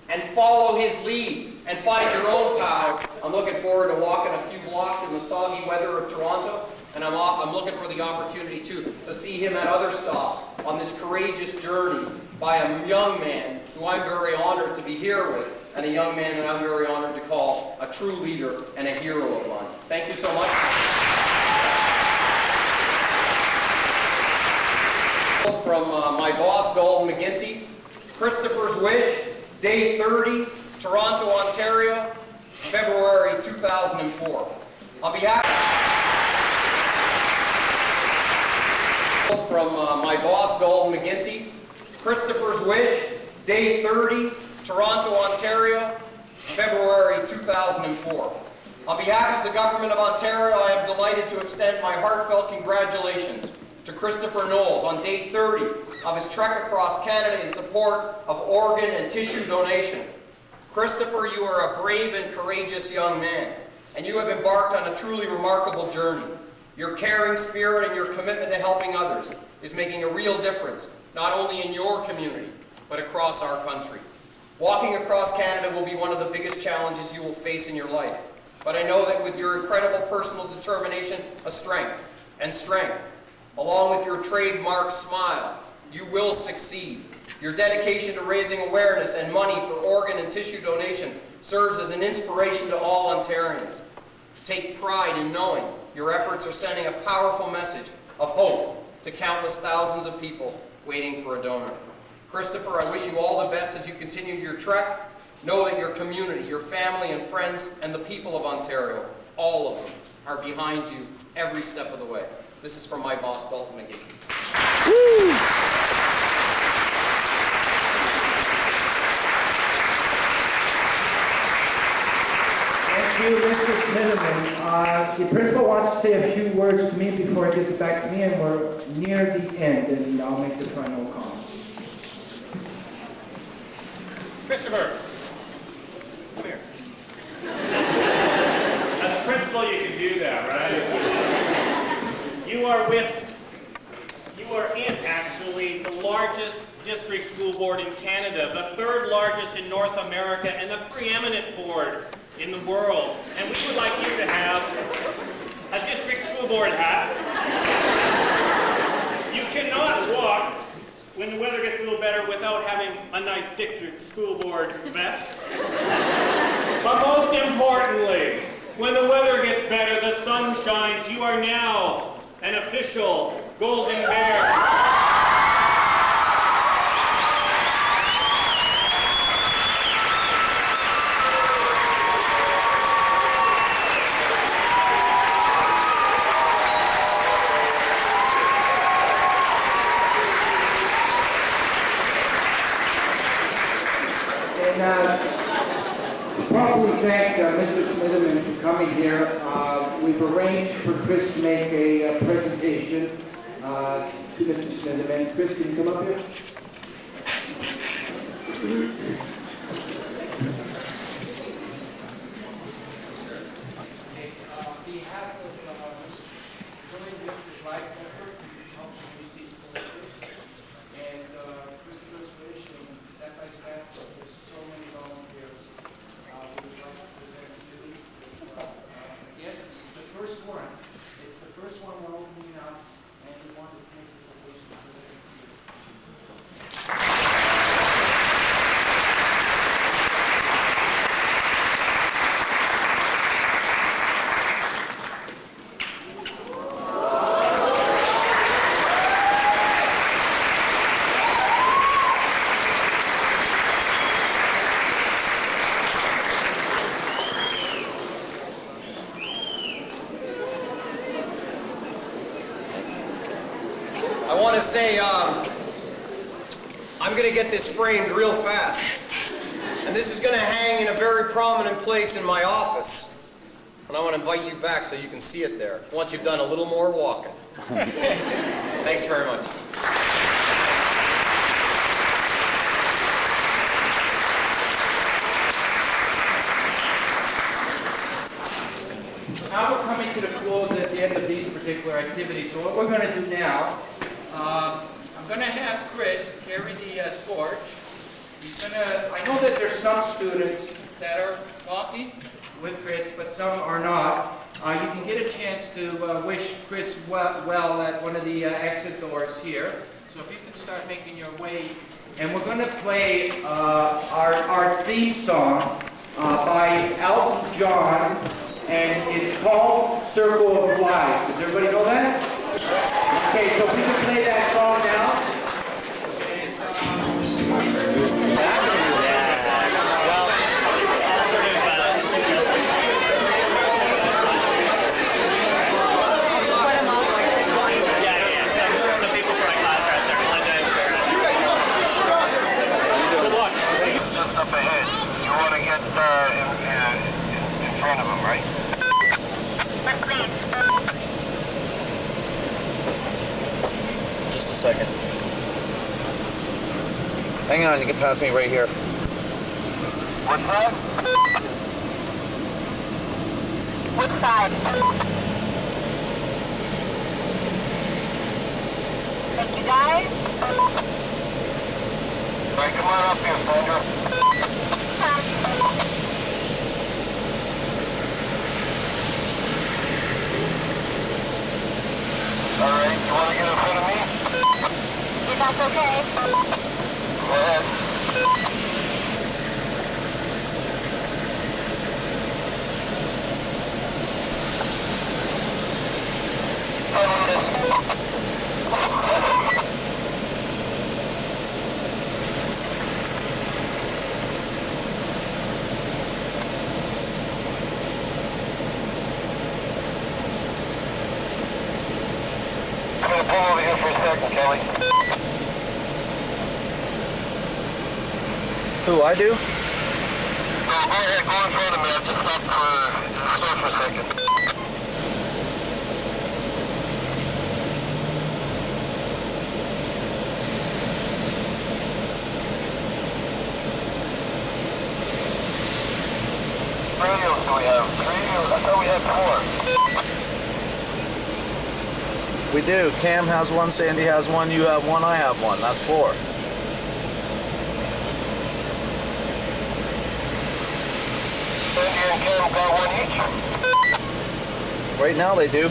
and follow his lead and find your own power. I'm looking forward to walking a few blocks in the soggy weather of Toronto, and I'm looking for the opportunity too to see him at other stops on this courageous journey by a young man who I'm very honored to be here with, and a young man that I'm very honored to call a true leader and a hero of mine. Thank you so much. From my boss, Dalton McGinty, Kristophers Wish, Day 30, Toronto, Ontario, February 2004. On behalf from my boss, Dalton McGinty, Kristophers Wish, Day 30, Toronto, Ontario, February 2004. On behalf of the Government of Ontario, I am delighted to extend my heartfelt congratulations to Kristopher Knowles on Day 30 of his trek across Canada in support of organ and tissue donation. Kristopher, you are a brave and courageous young man, and you have embarked on a truly remarkable journey. Your caring spirit and your commitment to helping others is making a real difference, not only in your community, but across our country. Walking across Canada will be one of the biggest challenges you will face in your life, but I know that with your incredible personal determination, strength, along with your trademark smile, you will succeed. Your dedication to raising awareness and money for organ and tissue donation serves as an inspiration to all Ontarians. Take pride in knowing your efforts are sending a powerful message of hope to countless thousands of people waiting for a donor. Kristopher, I wish you all the best as you continue your trek. Know that your community, your family and friends, and the people of Ontario, all of them, are behind you every step of the way. This is from my boss, Dalton McGinty. Thank you, Mr. Smitherman. The principal wants to say a few words to me before he gets back to me, and we're near the end, and I'll make the final comment. Kristopher, come here. As a principal, you can do that, right? You are in, actually, the largest district school board in Canada, the third largest in North America, and the preeminent board in the world. And we would like you to have a district school board hat. You cannot walk when the weather gets a little better without having a nice district school board vest. But most importantly, when the weather gets better, the sun shines, you are now an official golden bear. To properly thank Mr. Smitherman for coming here, we've arranged for Chris to make a presentation to Mr. Smitherman. Chris, can you come up here? On behalf of Joint Victor's Life Network, we help produce these posters. And Kristophers Wish and Step by Step, there's so many volunteers. We would like to present to you. Again, this is the first one. It's the first one we're opening up, and we want to make this occasion to present to you. I want to say, I'm going to get this framed real fast. And this is going to hang in a very prominent place in my office. And I want to invite you back so you can see it there, once you've done a little more walking. Thanks very much. Now we're coming to the close at the end of these particular activities. So what we're going to do now, I'm going to have Chris carry the torch. I know that there's some students that are talking with Chris, but some are not. You can get a chance to wish Chris well at one of the exit doors here. So if you can start making your way. And we're going to play our theme song by Elton John, and it's called Circle of Life. Does everybody know that? Okay, so if we can play that song now. Some people from my class are out there. Good luck. Just up ahead. You want to get in front of him, right? Just a second. Hang on, you can pass me right here. What's that? Which side? Thank you, guys. All right, come on up here, Sandra. All right, you want to get in front of me? If that's okay. Go ahead. I'm going to pull over here for a second, Kelly. Who, I do? No, go ahead, go in front of me. I'll just stop for a second. Radios do we have? 3? I thought we had 4. We do. Cam has one, Sandy has one, you have one, I have one. That's 4. Sandy and Cam got one each? Right now they do.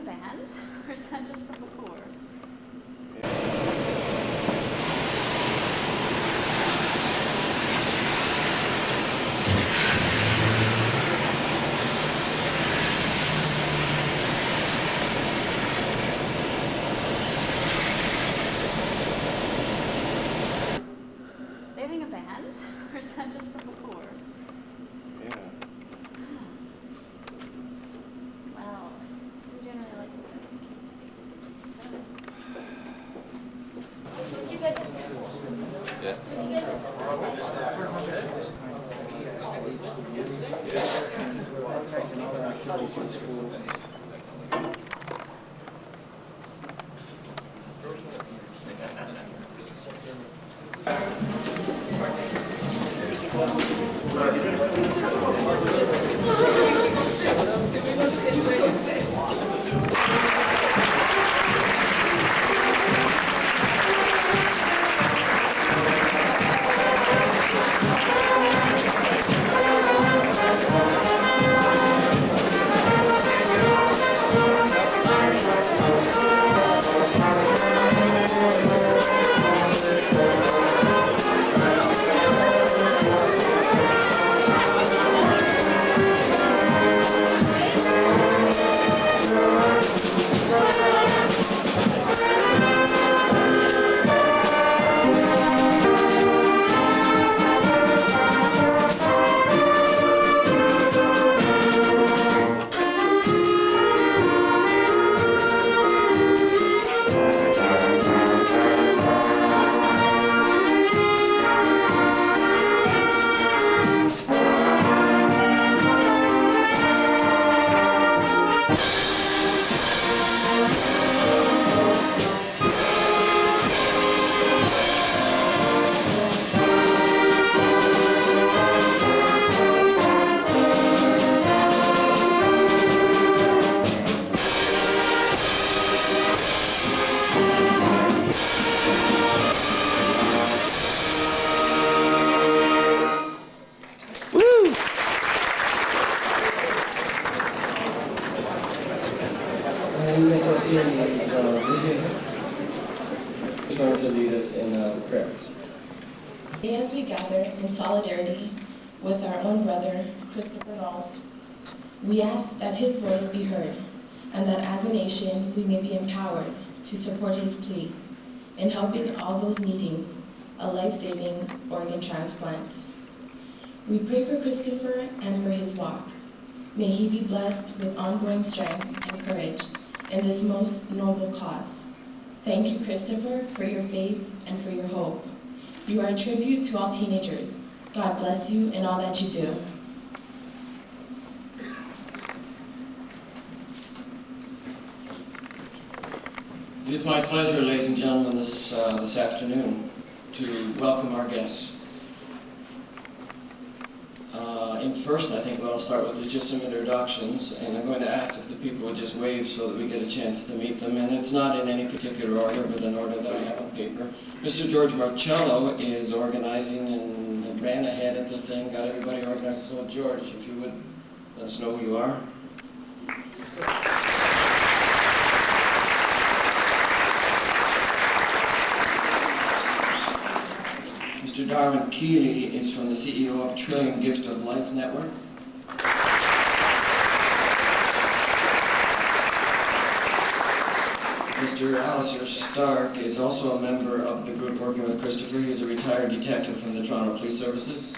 band, or is that just from before? They having a band, or is that just from before? Yeah. Wow. We generally like to put in kids' faces. What you guys have? Yeah. What you guys He's going to lead us in prayer. As we gather in solidarity with our own brother, Kristopher Knowles, we ask that his voice be heard, and that as a nation we may be empowered to support his plea in helping all those needing a life-saving organ transplant. We pray for Kristopher and for his walk. May he be blessed with ongoing strength and courage in this most noble cause. Thank you, Kristopher, for your faith and for your hope. You are a tribute to all teenagers. God bless you in all that you do. It is my pleasure, ladies and gentlemen, this afternoon to welcome our guests. First, I think what I'll start with is just some introductions, and I'm going to ask if the people would just wave so that we get a chance to meet them. And it's not in any particular order, but in order that I have on paper. Mr. George Marcello is organizing and ran ahead of the thing, got everybody organized. So George, if you would let us know who you are. Mr. Darwin Keeley is from the CEO of Trillium Gift of Life Network. Mr. Alistair Stark is also a member of the group working with Kristopher. He is a retired detective from the Toronto Police Services.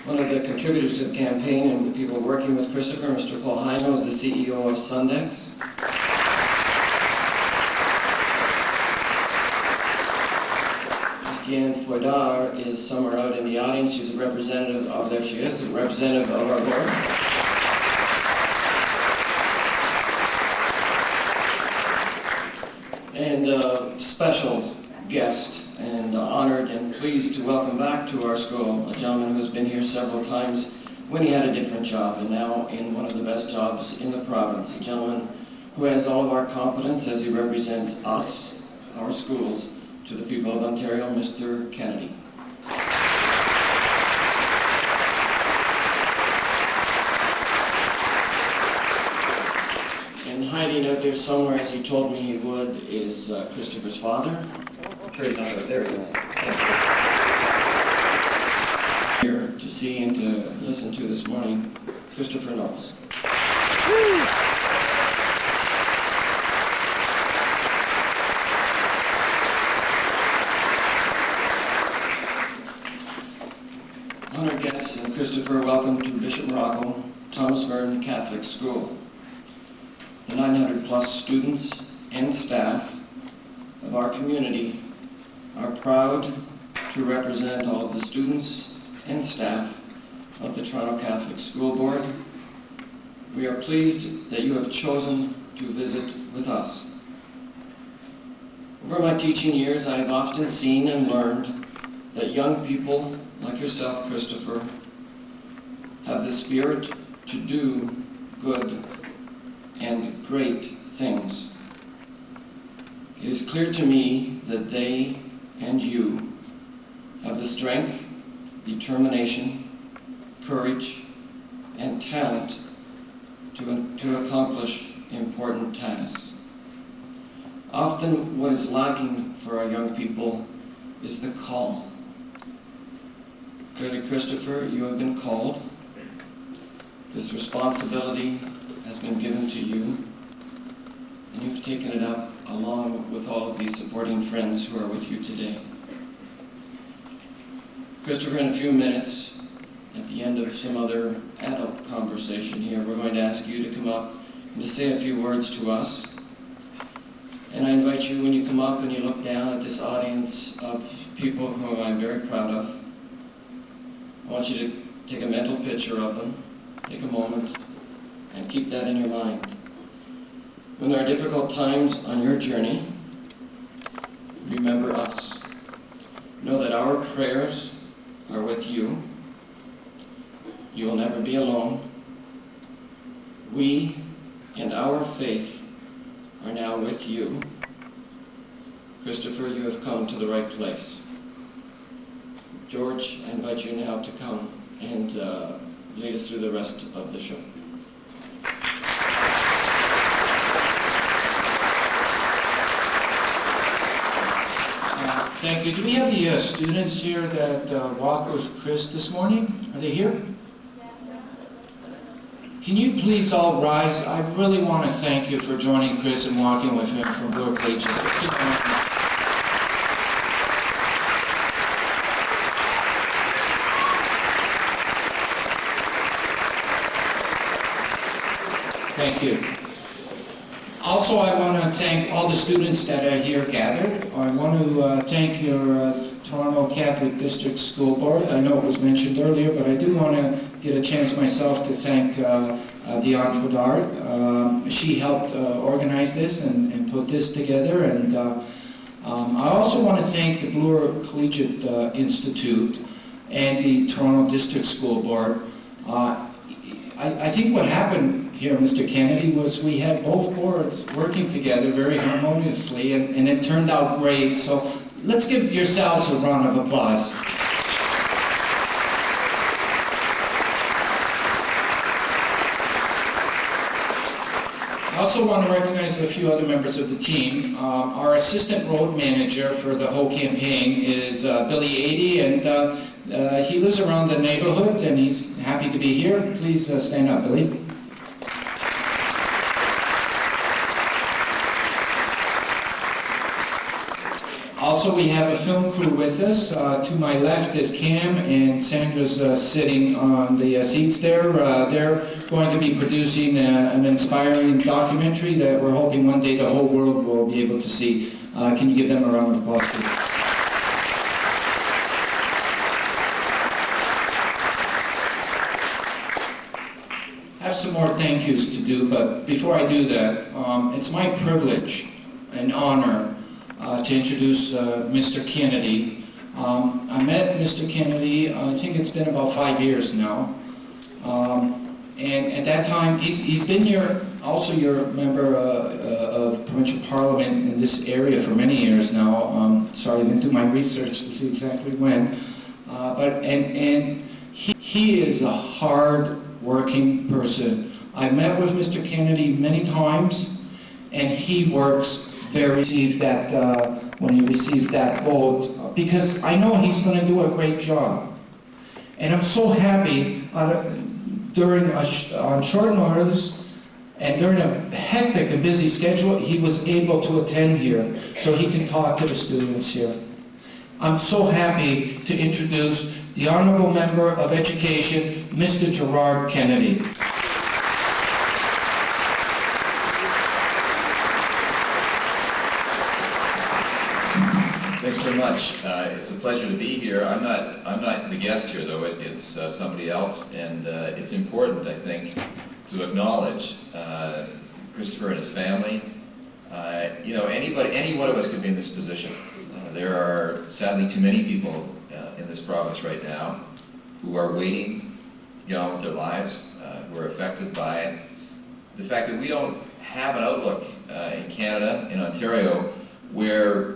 One of the contributors to the campaign and the people working with Kristopher, Mr. Paul Heino, is the CEO of Sundex. Diane Foydar is somewhere out in the audience. She's a representative of, there she is, a representative of our board. And a special guest, and honored and pleased to welcome back to our school a gentleman who's been here several times when he had a different job, and now in one of the best jobs in the province. A gentleman who has all of our confidence as he represents us, our schools, to the people of Ontario, Mr. Kennedy. here somewhere, as he told me he would, is Christopher's father. I'm sure he's not there. He is. Here to see and to listen to this morning, Kristopher Knowles. Honored guests and Kristopher, welcome to Bishop Morocco, Thomas Vernon Catholic School. The 900 plus students and staff of our community are proud to represent all of the students and staff of the Toronto Catholic School Board. We are pleased that you have chosen to visit with us. Over my teaching years, I have often seen and learned that young people like yourself, Kristopher, have the spirit to do good and great things. It is clear to me that they and you have the strength, determination, courage, and talent to accomplish important tasks. Often what is lacking for our young people is the call. Clearly, Kristopher, you have been called. This responsibility has been given to you, and you've taken it up along with all of these supporting friends who are with you today. Kristopher, in a few minutes, at the end of some other adult conversation here, we're going to ask you to come up and to say a few words to us. And I invite you, when you come up and you look down at this audience of people who I'm very proud of, I want you to take a mental picture of them, take a moment, and keep that in your mind. When there are difficult times on your journey, remember us. Know that our prayers are with you. You will never be alone. We and our faith are now with you. Kristopher, you have come to the right place. George, I invite you now to come and lead us through the rest of the show. Thank you. Do we have the students here that walked with Chris this morning? Are they here? Can you please all rise? I really want to thank you for joining Chris and walking with him from Berkeley. Thank you. Also, I want to thank all the students that are here gathered. I want to thank your Toronto Catholic District School Board. I know it was mentioned earlier, but I do want to get a chance myself to thank Dion Fodard. She helped organize this and put this together. And I also want to thank the Bloor Collegiate Institute and the Toronto District School Board. I think what happened here, Mr. Kennedy, was we had both boards working together very harmoniously, and it turned out great. So let's give yourselves a round of applause. I also want to recognize a few other members of the team. Our assistant road manager for the whole campaign is Billy Adey, and he lives around the neighborhood, and he's happy to be here. Please stand up, Billy. Also, we have a film crew with us. To my left is Cam, and Sandra's sitting on the seats there. They're going to be producing an inspiring documentary that we're hoping one day the whole world will be able to see. Can you give them a round of applause, please? I have some more thank yous to do, but before I do that, it's my privilege and honor to introduce Mr. Kennedy. I met Mr. Kennedy, I think it's been about 5 years now. And at that time, he's been also your member of provincial parliament in this area for many years now. Sorry, I didn't do my research to see exactly when. But he is a hard-working person. I've met with Mr. Kennedy many times, and he works received that when he received that vote, because I know he's going to do a great job. And I'm so happy on short notice and during a hectic and busy schedule, he was able to attend here so he can talk to the students here. I'm so happy to introduce the Honorable Member of Education, Mr. Gerard Kennedy. Thanks very much. It's a pleasure to be here. I'm not the guest here, though. It's somebody else, and it's important, I think, to acknowledge Kristopher and his family. You know, any one of us could be in this position. There are sadly too many people in this province right now who are waiting to get on with their lives, who are affected by the fact that we don't have an outlook in Canada, in Ontario, where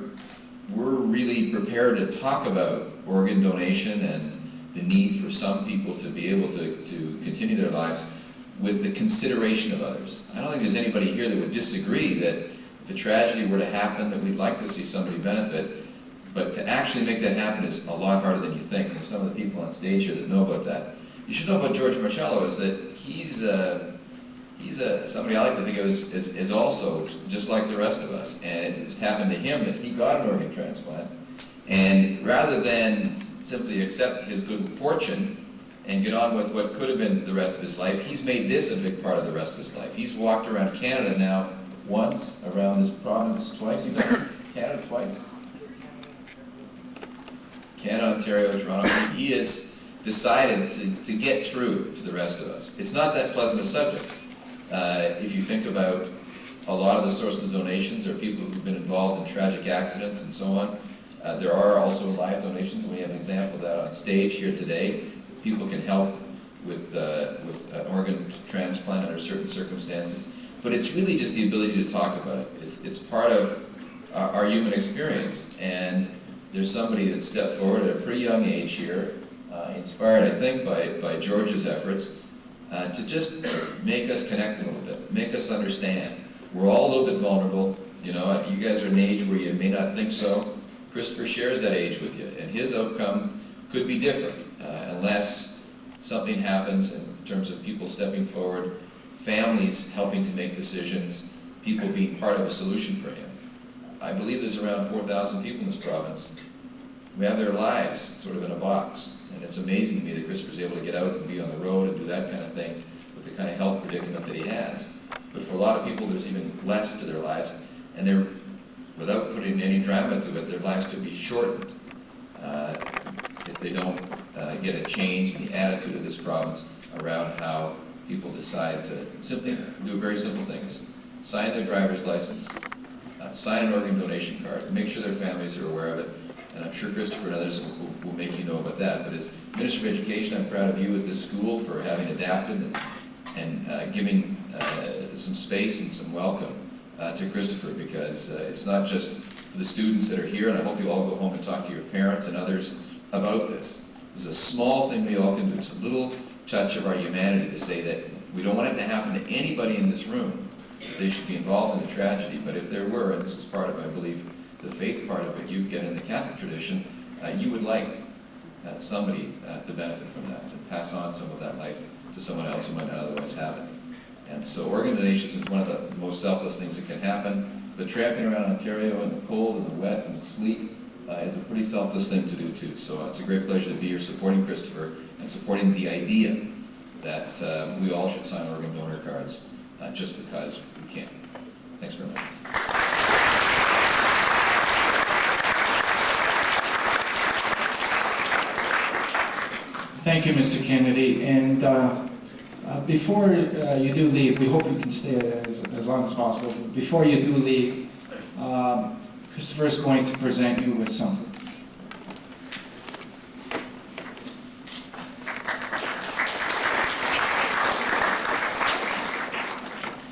we're really prepared to talk about organ donation and the need for some people to be able to continue their lives with the consideration of others. I don't think there's anybody here that would disagree that if a tragedy were to happen, that we'd like to see somebody benefit, but to actually make that happen is a lot harder than you think. There's some of the people on stage here that know about that. You should know about George Marcello is that he's somebody I like to think of as also just like the rest of us. And it's happened to him that he got an organ transplant. And rather than simply accept his good fortune and get on with what could have been the rest of his life, he's made this a big part of the rest of his life. He's walked around Canada now once, around this province twice. You've done Canada twice. Canada, Ontario, Toronto. He has decided to get through to the rest of us. It's not that pleasant a subject. If you think about a lot of the sources of donations are people who've been involved in tragic accidents and so on. There are also live donations, and we have an example of that on stage here today. People can help with an organ transplant under certain circumstances. But it's really just the ability to talk about it. It's part of our human experience. And there's somebody that stepped forward at a pretty young age here, inspired, I think, by George's efforts, to just make us connect a little bit, make us understand. We're all a little bit vulnerable. You know, you guys are an age where you may not think so. Kristopher shares that age with you, and his outcome could be different unless something happens in terms of people stepping forward, families helping to make decisions, people being part of a solution for him. I believe there's around 4,000 people in this province who have their lives sort of in a box. And it's amazing to me that Kristopher's able to get out and be on the road and do that kind of thing with the kind of health predicament that he has. But for a lot of people, there's even less to their lives. And they're, without putting any drama to it, their lives could be shortened if they don't get a change in the attitude of this province around how people decide to simply do very simple things. Sign their driver's license, sign an organ donation card, make sure their families are aware of it. And I'm sure Kristopher and others will make you know about that. But as Minister of Education, I'm proud of you at this school for having adapted and giving some space and some welcome to Kristopher, because it's not just for the students that are here, and I hope you all go home and talk to your parents and others about this. This is a small thing we all can do. It's a little touch of our humanity to say that we don't want it to happen to anybody in this room, that they should be involved in the tragedy. But if there were, and this is part of, I believe, the faith part of what you get in the Catholic tradition, you would like somebody to benefit from that, to pass on some of that life to someone else who might not otherwise have it. And so organ donations is one of the most selfless things that can happen. But tramping around Ontario in the cold and the wet and the sleet is a pretty selfless thing to do too. So it's a great pleasure to be here supporting Kristopher and supporting the idea that we all should sign organ donor cards just because we can. Thanks very much. Thank you, Mr. Kennedy. And before you do leave, we hope you can stay as long as possible. Before you do leave, Kristopher is going to present you with something.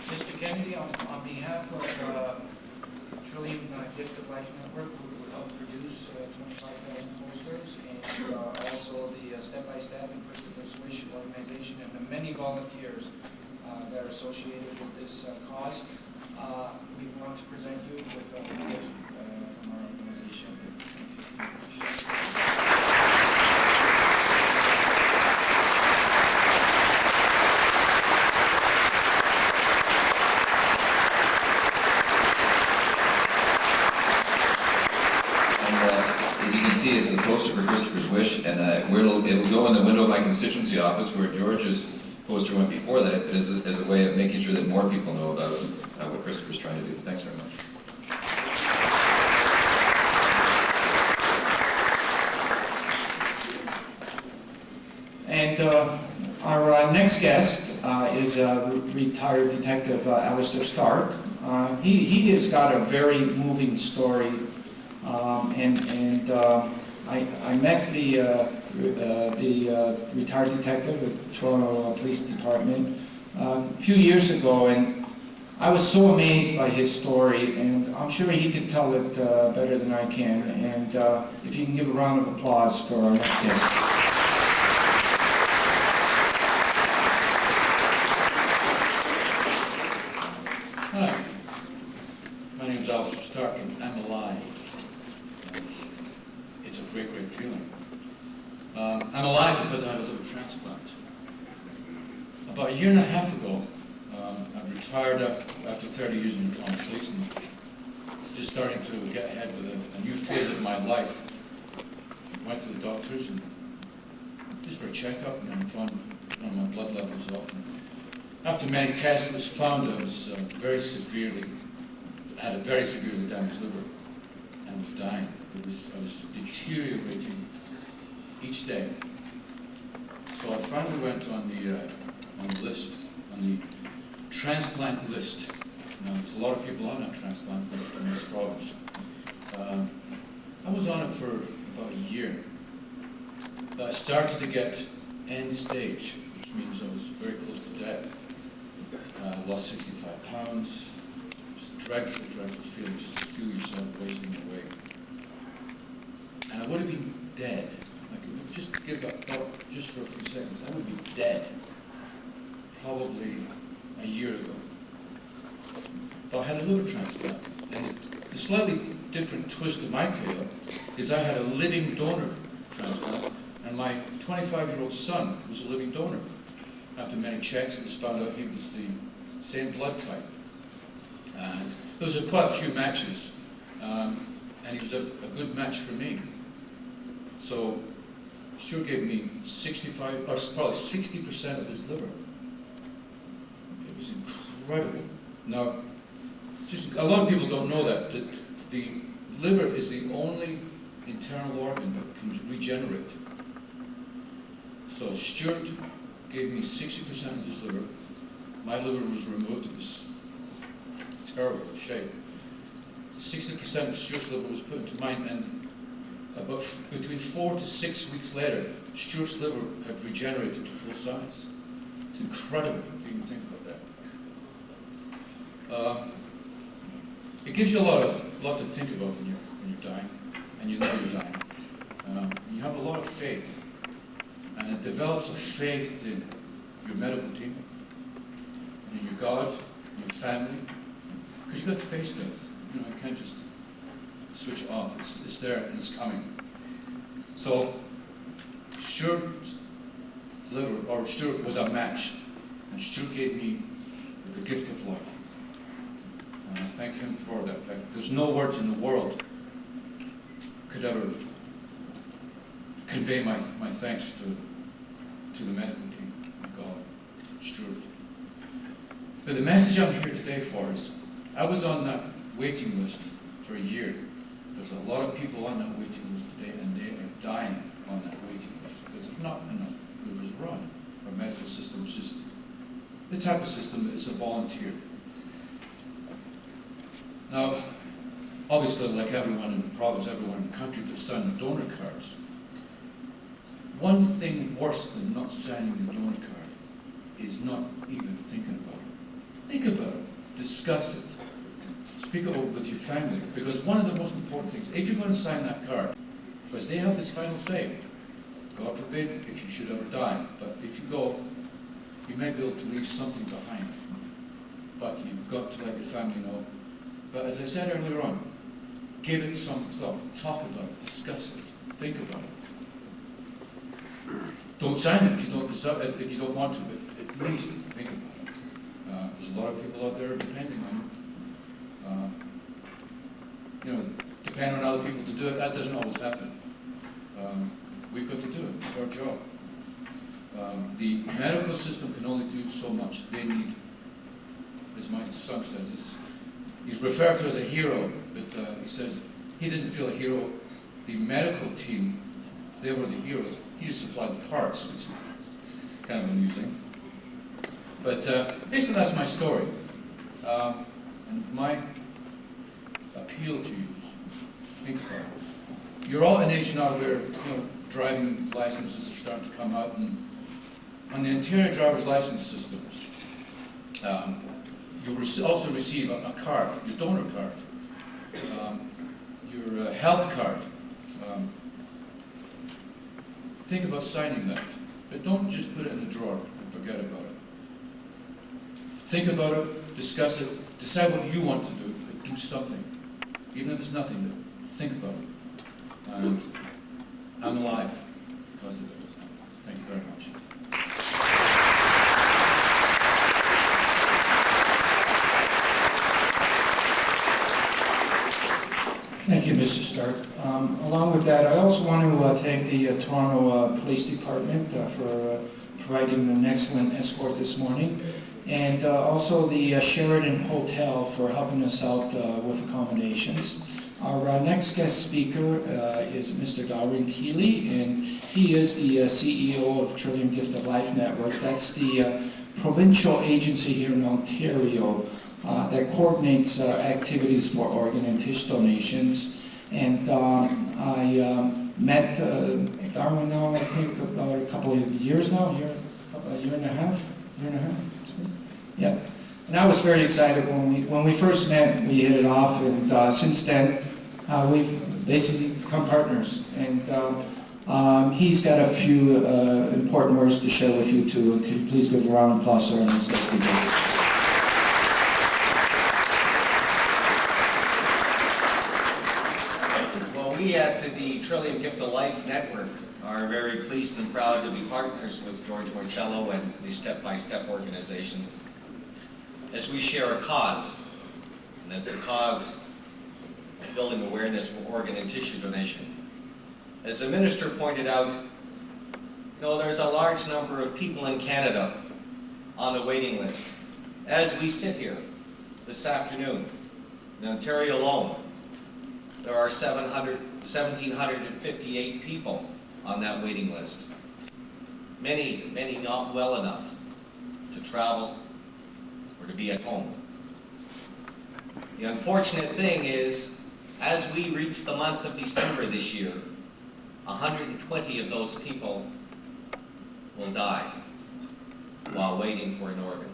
Mr. Kennedy, on behalf of Trillium Gift of Life Network, we will help produce 25,000 posters, and also the Step-by-Step and Kristophers Wish organization, and the many volunteers that are associated with this cause. we want to present you with a gift from our organization. As you can see, it's a poster for Kristophers Wish, and it'll go in the window of my constituency office where George's poster went before that, as a way of making sure that more people know about what Kristopher's trying to do. Thanks very much. And our next guest is retired detective Alistair Stark. He has got a very moving story, I met the retired detective at the Toronto Police Department a few years ago, and I was so amazed by his story, and I'm sure he could tell it better than I can. And if you can give a round of applause for our next guest. Hi, my name is Alistair Stark and I'm alive. It's a great, great feeling. I'm alive because I had a liver transplant. About a year and a half ago, I retired after 30 years in the Toronto Police and just starting to get ahead with a new phase of my life. Went to the doctors and just for a checkup, and then found one of my blood levels off. And after many tests, it was found I was had a very severely damaged liver and was dying. I was deteriorating each day. So I finally went on the list, on the transplant list. Now, there's a lot of people on that transplant list in this province. I was on it for about a year. I started to get end stage, which means I was very close to death. I lost 65 pounds. It was a dreadful, dreadful feeling just to feel yourself wasting away. And I would have been dead. I could just give that thought just for a few seconds. I would be dead probably a year ago. But I had a liver transplant. And the slightly different twist of my tale is I had a living donor transplant, and my 25-year-old son was a living donor. After many checks, it was found out he was the same blood type. And there was quite a few matches, and he was a good match for me. So, Stuart gave me 65, or probably 60% of his liver. It was incredible. Now, just a lot of people don't know that the liver is the only internal organ that can regenerate. So Stuart gave me 60% of his liver. My liver was removed. It was terrible shape. 60% of Stuart's liver was put into mine, and about between 4 to 6 weeks later, Stuart's liver had regenerated to full size. It's incredible if you can think about that. It gives you a lot to think about when you're dying, and you know you're dying. You have a lot of faith, and it develops a faith in your medical team, and in your God, in your family, because you've got to face death. You can't just switch off. It's there and it's coming. So Stuart's liver, or Stuart was a match, and Stuart gave me the gift of life. And I thank him for that. There's no words in the world could ever convey my thanks to the medical team, God, Stuart. But the message I'm here today for is, I was on that waiting list for a year. There's a lot of people on that waiting list today, and they are dying on that waiting list because there's not enough livers around. Our medical system is just the type of system that is a volunteer. Now, obviously, like everyone in the province, everyone in the country, they're signing donor cards. One thing worse than not signing the donor card is not even thinking about it. Think about it. Discuss it. Speak it over with your family. Because one of the most important things, if you're going to sign that card, because they have this final say, God forbid if you should ever die, but if you go, you may be able to leave something behind. but you've got to let your family know. But as I said earlier on, give it some thought, talk about it, discuss it, think about it. Don't sign it if you don't deserve it, if you don't want to, but at least think about it. There's a lot of people out there depending on it. Depend on other people to do it. That doesn't always happen. We've got to do it. It's our job. The medical system can only do so much. They need, as my son says, he's referred to as a hero, but he says he doesn't feel a hero. The medical team, they were the heroes. He just supplied the parts, which is kind of amusing. But basically, that's my story. And my appeal to you is think about it. You're all in age now where driving licenses are starting to come out, and on the Ontario driver's license systems, you also receive a card, your donor card, your health card. Think about signing that, but don't just put it in the drawer and forget about it. Think about it, discuss it, decide what you want to do, but do something. Even if it's nothing, but think about it. And I'm alive because of it. Thank you very much. Thank you, Mr. Stark. Along with that, I also want to thank the Toronto Police Department for providing an excellent escort this morning, and also the Sheridan Hotel for helping us out with accommodations. Our next guest speaker is Mr. Darwin Keeley, and he is the CEO of Trillium Gift of Life Network. That's the provincial agency here in Ontario that coordinates activities for organ and tissue donations. And I met Darwin now, I think, about a couple of years now, a year and a half. Yeah. And I was very excited when we first met. We hit it off, and since then we've basically become partners. And he's got a few important words to share with you too. Could you please give a round of applause to our next guest speaker? We at the Trillium Gift of Life Network are very pleased and proud to be partners with George Morcello and the Step by Step organization as we share a cause, and that's the cause of building awareness for organ and tissue donation. As the minister pointed out, there's a large number of people in Canada on the waiting list. As we sit here this afternoon, in Ontario alone, there are 1,758 people on that waiting list. Many not well enough to travel or to be at home. The unfortunate thing is, as we reach the month of December this year, 120 of those people will die while waiting for an organ.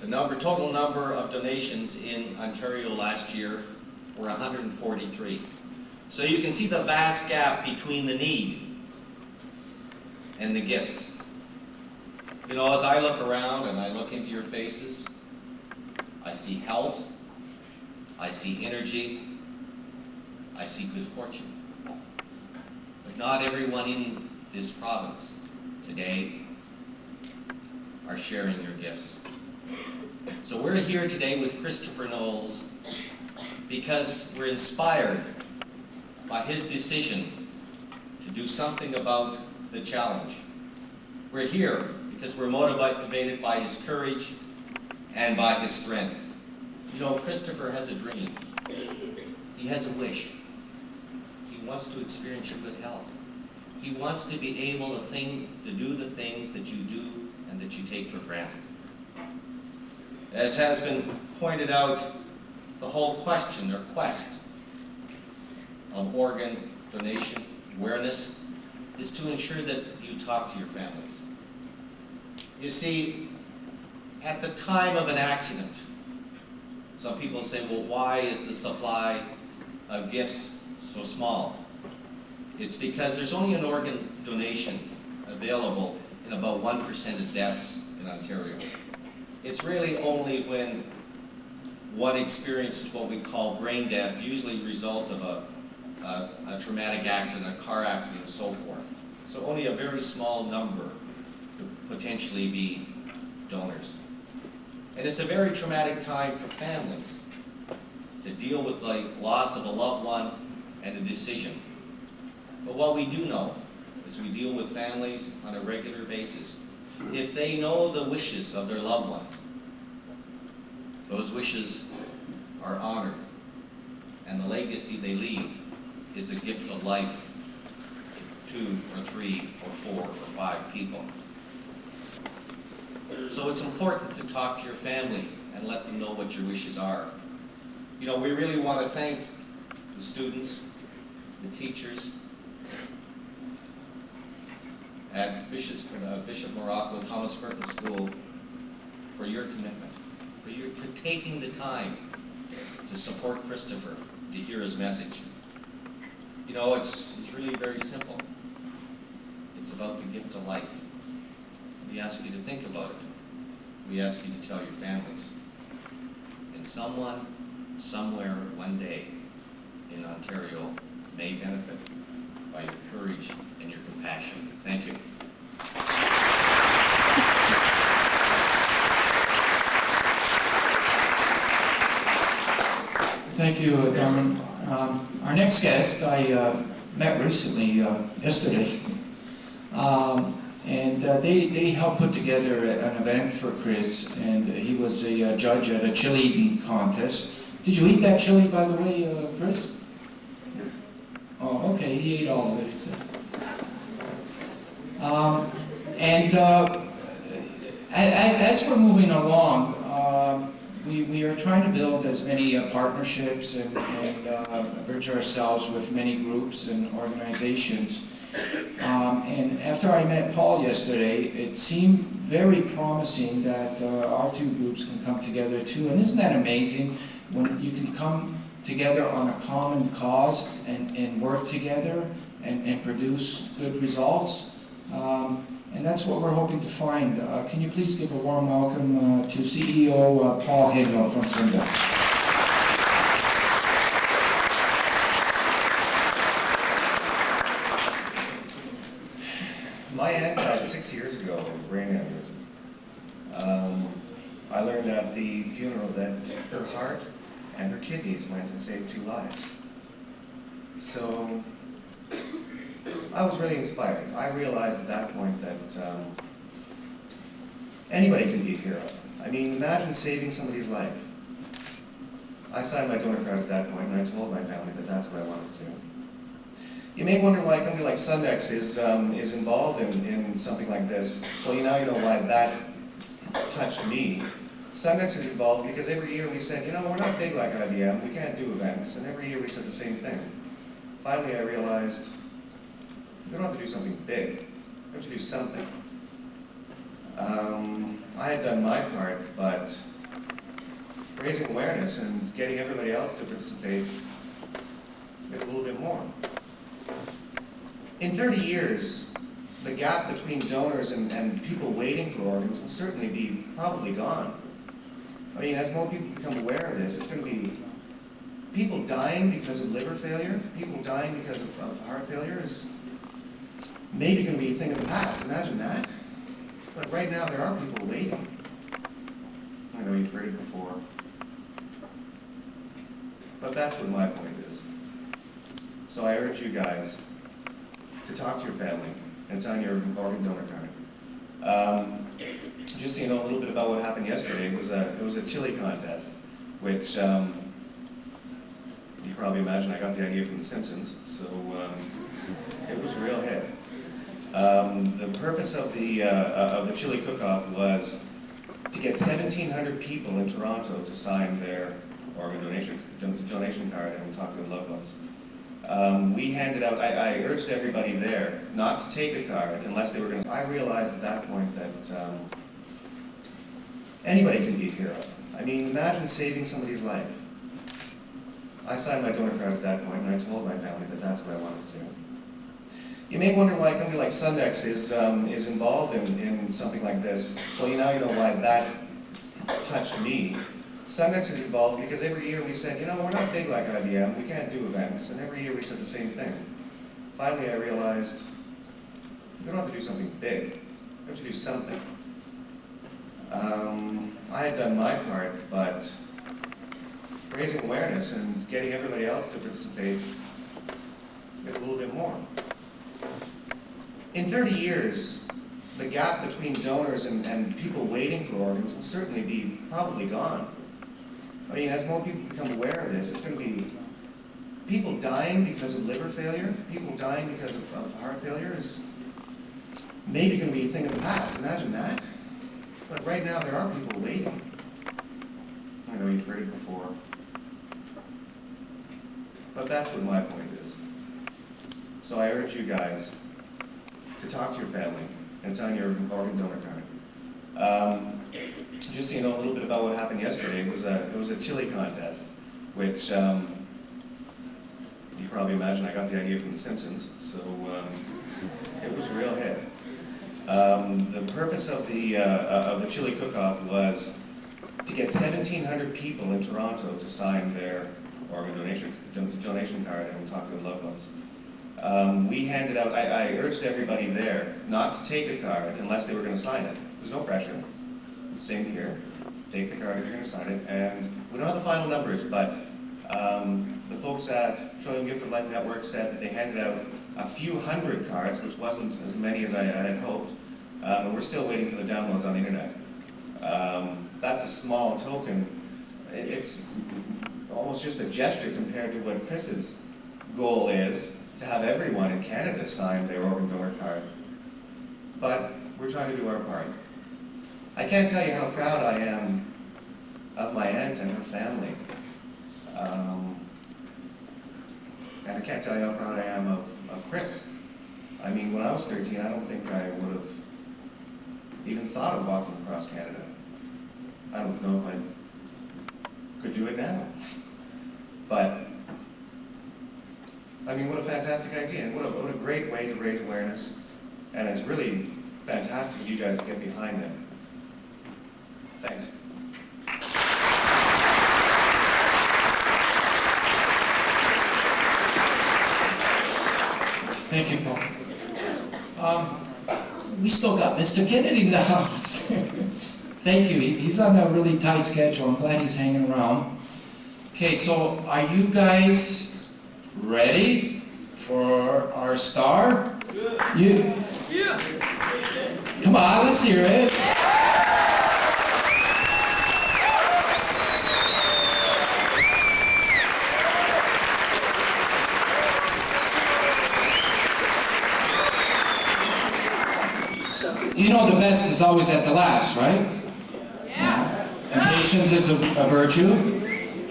The total number of donations in Ontario last year were 143. So you can see the vast gap between the need and the gifts. As I look around and I look into your faces, I see health, I see energy, I see good fortune. But not everyone in this province today are sharing your gifts. So we're here today with Kristopher Knowles because we're inspired by his decision to do something about the challenge. We're here because we're motivated by his courage and by his strength. Kristopher has a dream. He has a wish. He wants to experience your good health. He wants to be able to do the things that you do and that you take for granted. As has been pointed out, the whole question or quest of organ donation awareness is to ensure that you talk to your families. You see, at the time of an accident, some people say, well, why is the supply of gifts so small? It's because there's only an organ donation available in about 1% of deaths in Ontario. It's really only when one experiences what we call brain death, usually a result of a traumatic accident, a car accident, and so forth. So only a very small number could potentially be donors. And it's a very traumatic time for families to deal with the loss of a loved one and a decision. But what we do know is we deal with families on a regular basis. If they know the wishes of their loved one, those wishes are honored, and the legacy they leave is a gift of life to 2 or 3 or 4 or 5 people. So it's important to talk to your family and let them know what your wishes are. You know, we really want to thank the students, the teachers at Bishop Morocco Thomas Merton School for your commitment, for taking the time to support Kristopher, to hear his message. You know, it's really very simple. It's about the gift of life. We ask you to think about it. We ask you to tell your families. And someone, somewhere, one day in Ontario may benefit by your courage and your compassion. Thank you. Thank you, Darren. Our next guest I met recently, yesterday, and they helped put together an event for Chris, and he was a judge at a chili eating contest. Did you eat that chili, by the way, Chris? Oh, okay, he ate all of it, he said. As we're moving along, we are trying to build as many partnerships and bridge ourselves with many groups and organizations. And after I met Paul yesterday, it seemed very promising that our two groups can come together too. And isn't that amazing when you can come together on a common cause and work together and produce good results? And that's what we're hoping to find. Can you please give a warm welcome to CEO Paul Hagel from Simba. My aunt died 6 years ago of brain aneurysm. I learned at the funeral that her heart and her kidneys went and saved 2 lives. So I was really inspired. I realized at that point that anybody can be a hero. I mean, imagine saving somebody's life. I signed my donor card at that point, and I told my family that that's what I wanted to do. You may wonder why a company like Sundex is involved in something like this. Well, now you know why that touched me. Sundex is involved because every year we said, we're not big like IBM, we can't do events, and every year we said the same thing. Finally, I realized we don't have to do something big, we have to do something. I had done my part, but raising awareness and getting everybody else to participate is a little bit more. In 30 years, the gap between donors and people waiting for organs will certainly be probably gone. I mean, as more people become aware of this, it's going to be people dying because of liver failure, people dying because of heart failure is maybe going to be a thing of the past. Imagine that. But right now, there are people waiting. I know you've heard it before. But that's what my point is. So I urge you guys to talk to your family and sign your organ donor card. Just so you know a little bit about what happened yesterday, it was a chili contest, which you probably imagine I got the idea from The Simpsons, so it was a real hit. The purpose of the chili cook-off was to get 1,700 people in Toronto to sign their organ donation card and talk to their loved ones. We handed out, I urged everybody there not to take a card unless they were going to. I realized at that point that anybody can be a hero. I mean, imagine saving somebody's life. I signed my donor card at that point, and I told my family that that's what I wanted to do. You may wonder why a company like Sundex is involved in something like this. Well, now you know why that touched me. Sundex is involved because every year we said, you know, we're not big like IBM, we can't do events, and every year we said the same thing. Finally, I realized we don't have to do something big, we have to do something. I had done my part, but raising awareness and getting everybody else to participate is a little bit more. In 30 years, the gap between donors and people waiting for organs will certainly be probably gone. I mean, as more people become aware of this, it's going to be people dying because of liver failure, people dying because of heart failure is maybe going to be a thing of the past. Imagine that. But right now, there are people waiting. I know you've heard it before. But that's what my point is. So I urge you guys to talk to your family, and it's on your organ donor card. Just so you know a little bit about what happened yesterday, it was a chili contest, which you probably imagine I got the idea from The Simpsons, so it was a real hit. The purpose of the chili cook-off was to get 1,700 people in Toronto to sign their organ donation card and talk to their loved ones. We handed out, I urged everybody there not to take a card unless they were going to sign it. There's no pressure. Same here. Take the card if you're going to sign it. And we don't have the final numbers, but the folks at Trillium Gift of Life Network said that they handed out a few hundred cards, which wasn't as many as I had hoped. And we're still waiting for the downloads on the internet. That's a small token. It's almost just a gesture compared to what Chris's goal is, to have everyone in Canada sign their organ donor card. But we're trying to do our part. I can't tell you how proud I am of my aunt and her family. And I can't tell you how proud I am of Chris. I mean, when I was 13, I don't think I would have even thought of walking across Canada. I don't know if I could do it now. But, I mean, what a fantastic idea, and what a great way to raise awareness. And it's really fantastic you guys get behind it. Thanks. Thank you, Paul. We still got Mr. Kennedy in the house. Thank you. He's on a really tight schedule. I'm glad he's hanging around. Okay, so are you guys ready for our star? Yeah. Come on, let's hear it. You know the best is always at the last, right? Yeah. And patience is a virtue.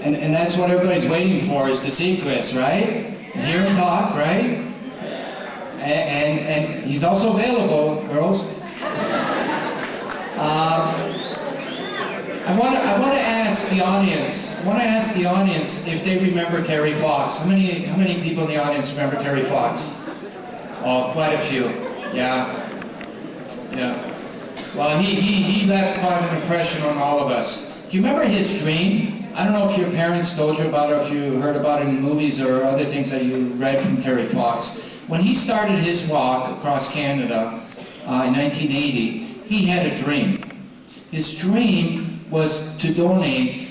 And that's what everybody's waiting for, is to see Chris, right? And hear him talk, right? And he's also available, girls. I want to ask the audience. I want to ask the audience if they remember Terry Fox. How many people in the audience remember Terry Fox? Oh, quite a few. Yeah. Yeah. Well, he left quite an impression on all of us. Do you remember his dream? I don't know if your parents told you about it, or if you heard about it in movies or other things that you read from Terry Fox. When he started his walk across Canada in 1980, he had a dream. His dream was to donate,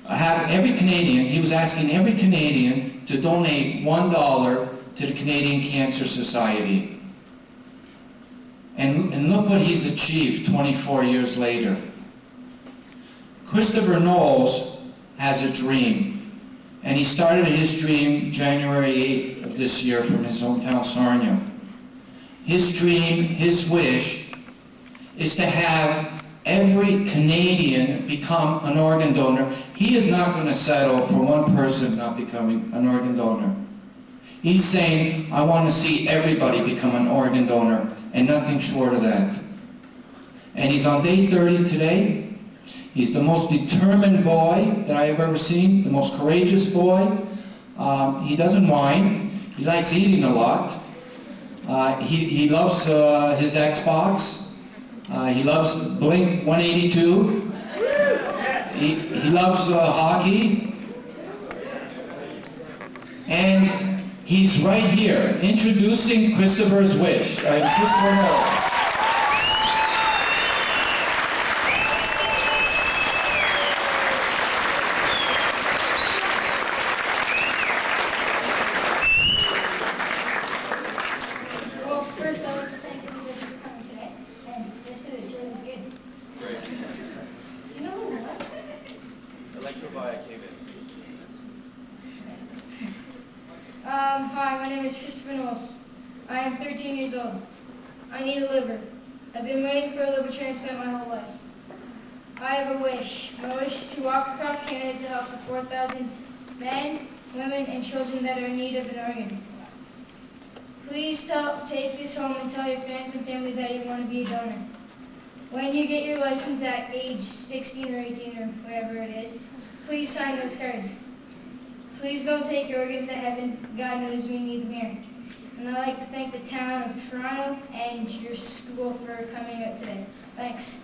have every Canadian, he was asking every Canadian to donate $1 to the Canadian Cancer Society. And look what he's achieved 24 years later. Kristopher Knowles has a dream. And he started his dream January 8th of this year from his hometown, Sarnia. His dream, his wish, is to have every Canadian become an organ donor. He is not going to settle for one person not becoming an organ donor. He's saying, I want to see everybody become an organ donor, and nothing short of that. And he's on day 30 today. He's the most determined boy that I have ever seen, the most courageous boy. He doesn't whine. He likes eating a lot. He loves his Xbox. He loves Blink 182. He loves hockey. And he's right here, introducing Kristophers Wish. Kristopher Knowles. Well, first I want to thank everybody for coming today. And yesterday the chili was good. Great. Do you know what? Electrovia came in. Hi, my name is Kristopher Knowles. I am 13 years old. I need a liver. I've been waiting for a liver transplant my whole life. I have a wish. My wish is to walk across Canada to help the 4,000 men, women, and children that are in need of an organ. Please take this home and tell your friends and family that you want to be a donor. When you get your license at age 16 or 18 or whatever it is, please sign those cards. Please don't take your organs to heaven. God knows we need them here. And I'd like to thank the town of Toronto and your school for coming out today. Thanks.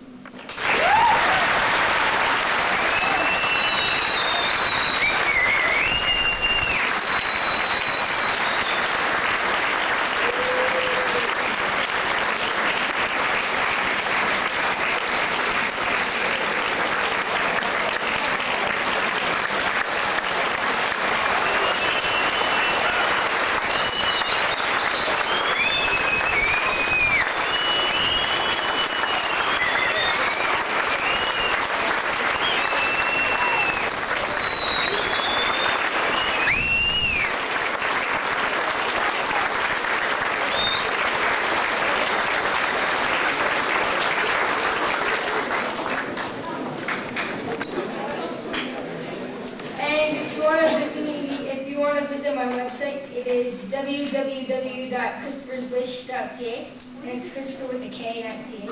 If you want to visit my website, it is www.kristopherswish.ca, and it's Christopher with a K, not CH.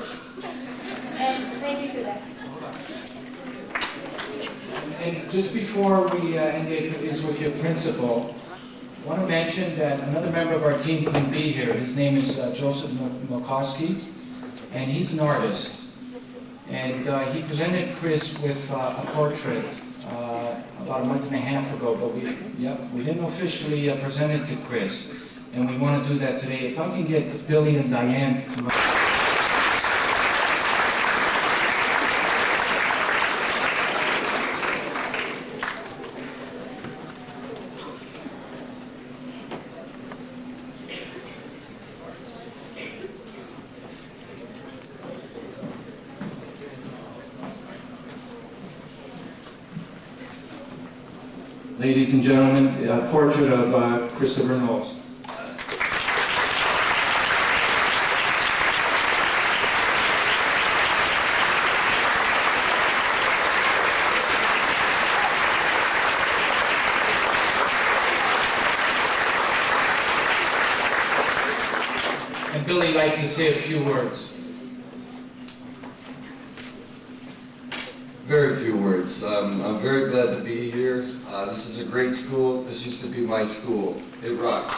And thank you for that. And just before we engage with your principal, I want to mention that another member of our team couldn't be here. His name is Joseph Milkowski, and he's an artist. And he presented Chris with a portrait about a month and a half ago, but we didn't officially present it to Chris. And we want to do that today. If I can get Billy and Diane to come up. Ladies and gentlemen, a portrait of Kristopher Knowles. And Billy would like to say a few words. Very few words. I'm very glad to be here. This is a great school. This used to be my school. It rocks.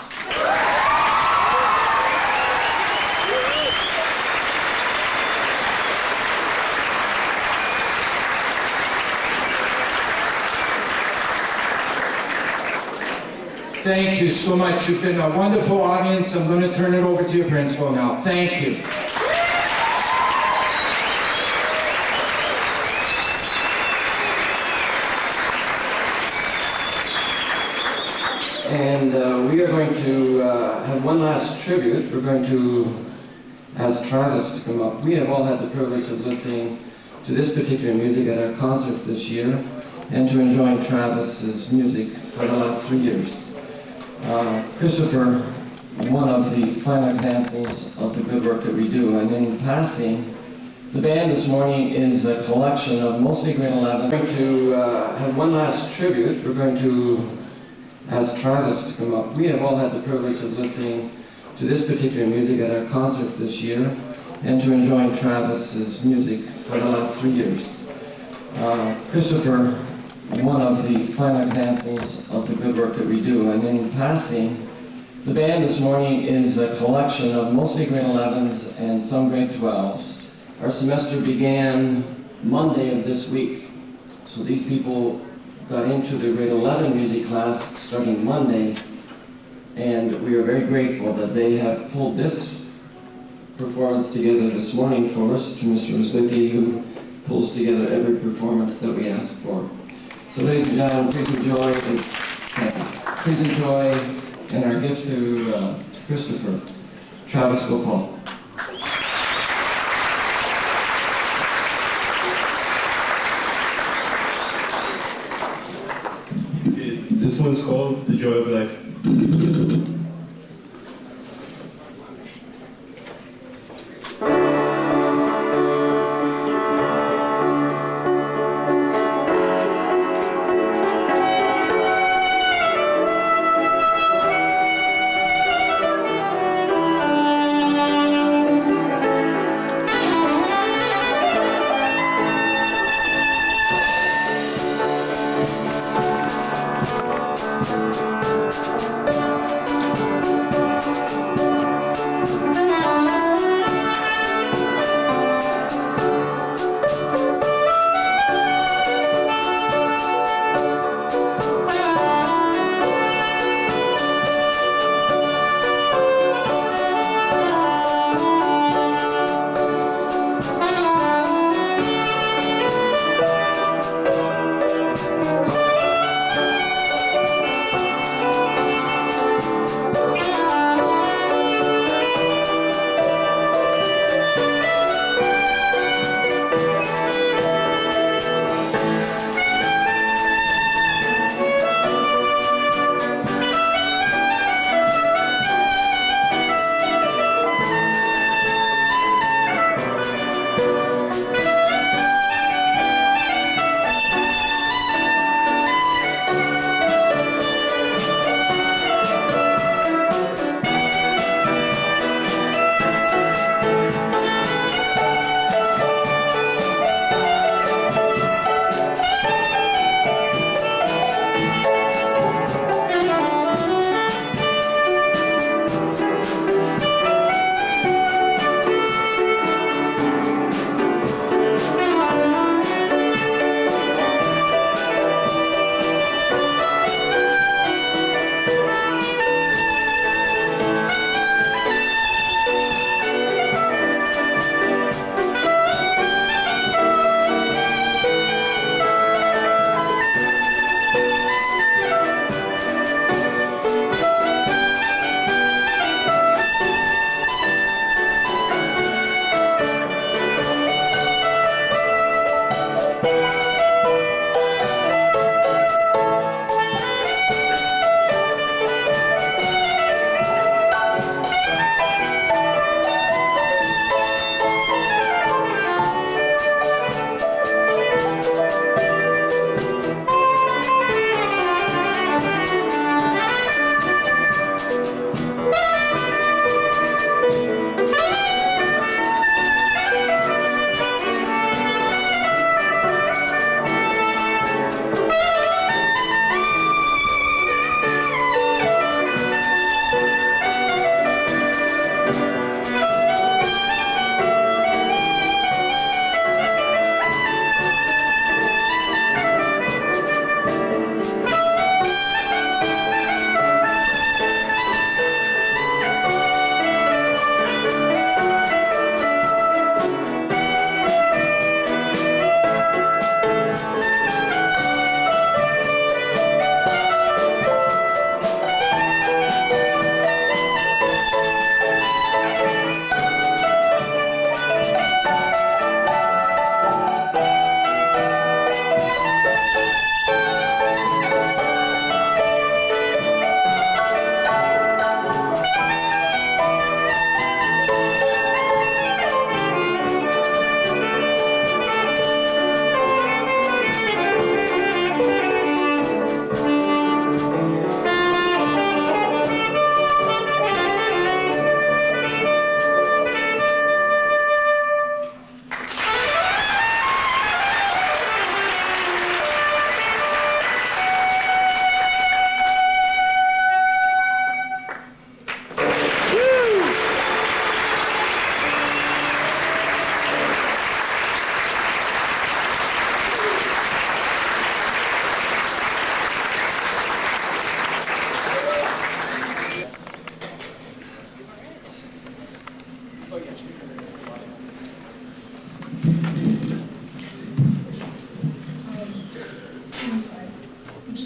Thank you so much. You've been a wonderful audience. I'm going to turn it over to your principal now. Thank you. And we are going to have one last tribute. We're going to ask Travis to come up. We have all had the privilege of listening to this particular music at our concerts this year and to enjoying Travis's music for the last 3 years. Kristopher, one of the fine examples of the good work that we do. And in passing, the band this morning is a collection of mostly grade 11. We're going to have one last tribute. We're going to ask Travis to come up. We have all had the privilege of listening to this particular music at our concerts this year and to enjoying Travis's music for the last 3 years. Kristopher, one of the fine examples of the good work that we do. And in passing, the band this morning is a collection of mostly grade 11s and some grade 12s. Our semester began Monday of this week. So these people got into the grade 11 music class starting Monday, and we are very grateful that they have pulled this performance together this morning for us, to Mr. Rizvicki, who pulls together every performance that we ask for. So ladies and gentlemen, please enjoy, and our gift to Kristopher, Travis Gopal. This one's called The Joy of Life.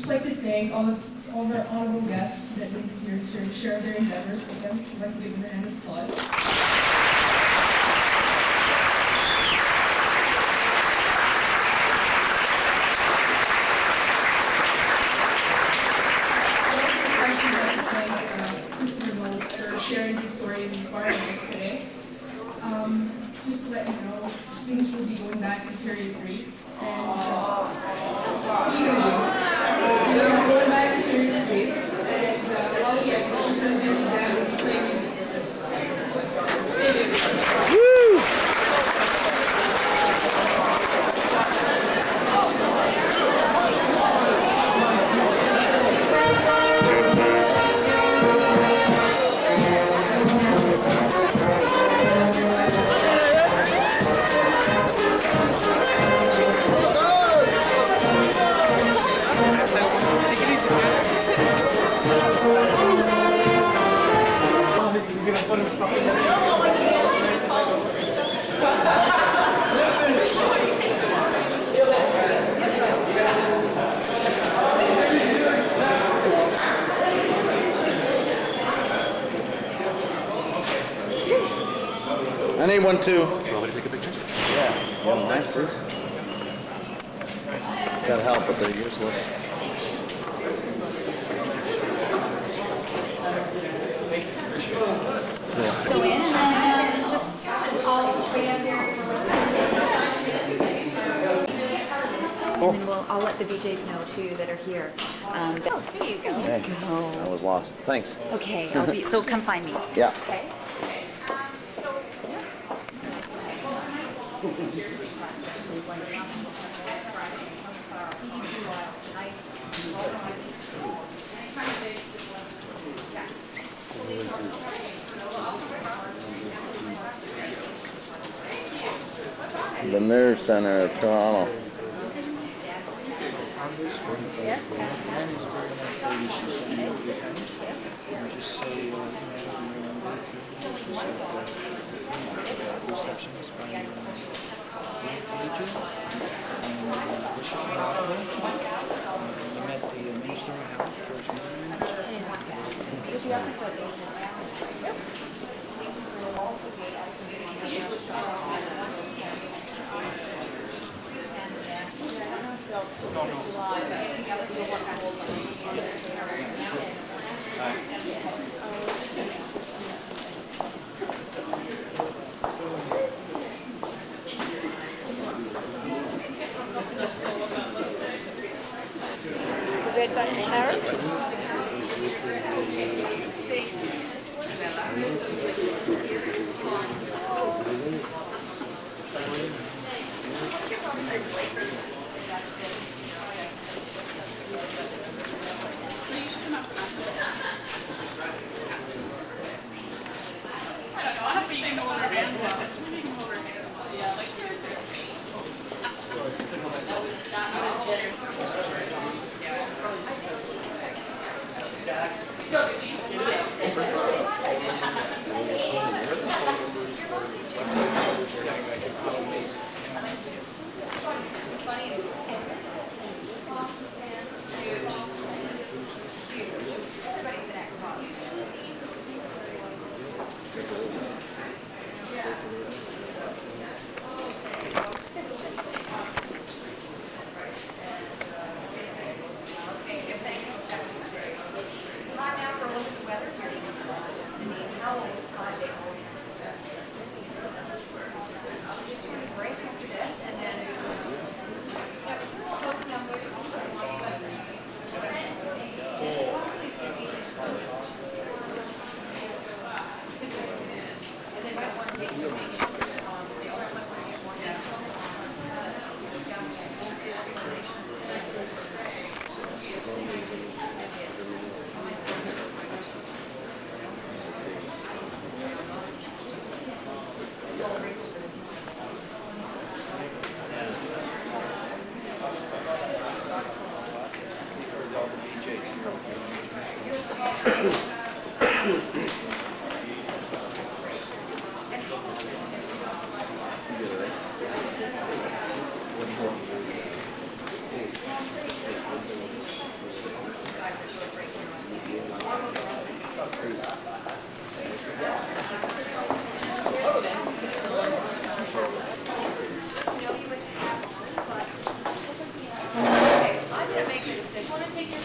just like to thank all of our honorable guests that made it here to share their endeavors with them. I'd like to give them a hand of applause. Kristopher Knowles for sharing his story and inspiring us today. Just to let you know, students will be going back to period 3. And so we're going back to period 3. And while the exits are going to dad will be playing music for us. I need one too. Do you want me to take a picture? Yeah. You want nice, please? Gotta help, but they're useless. Go in and just all wait out here. And then I'll let the VJs know too that are here. Here you go. Hey, I was lost. Thanks. Okay, I'll be, so come find me. Yeah. Okay. The Nerve Center of Toronto. Red button carrot.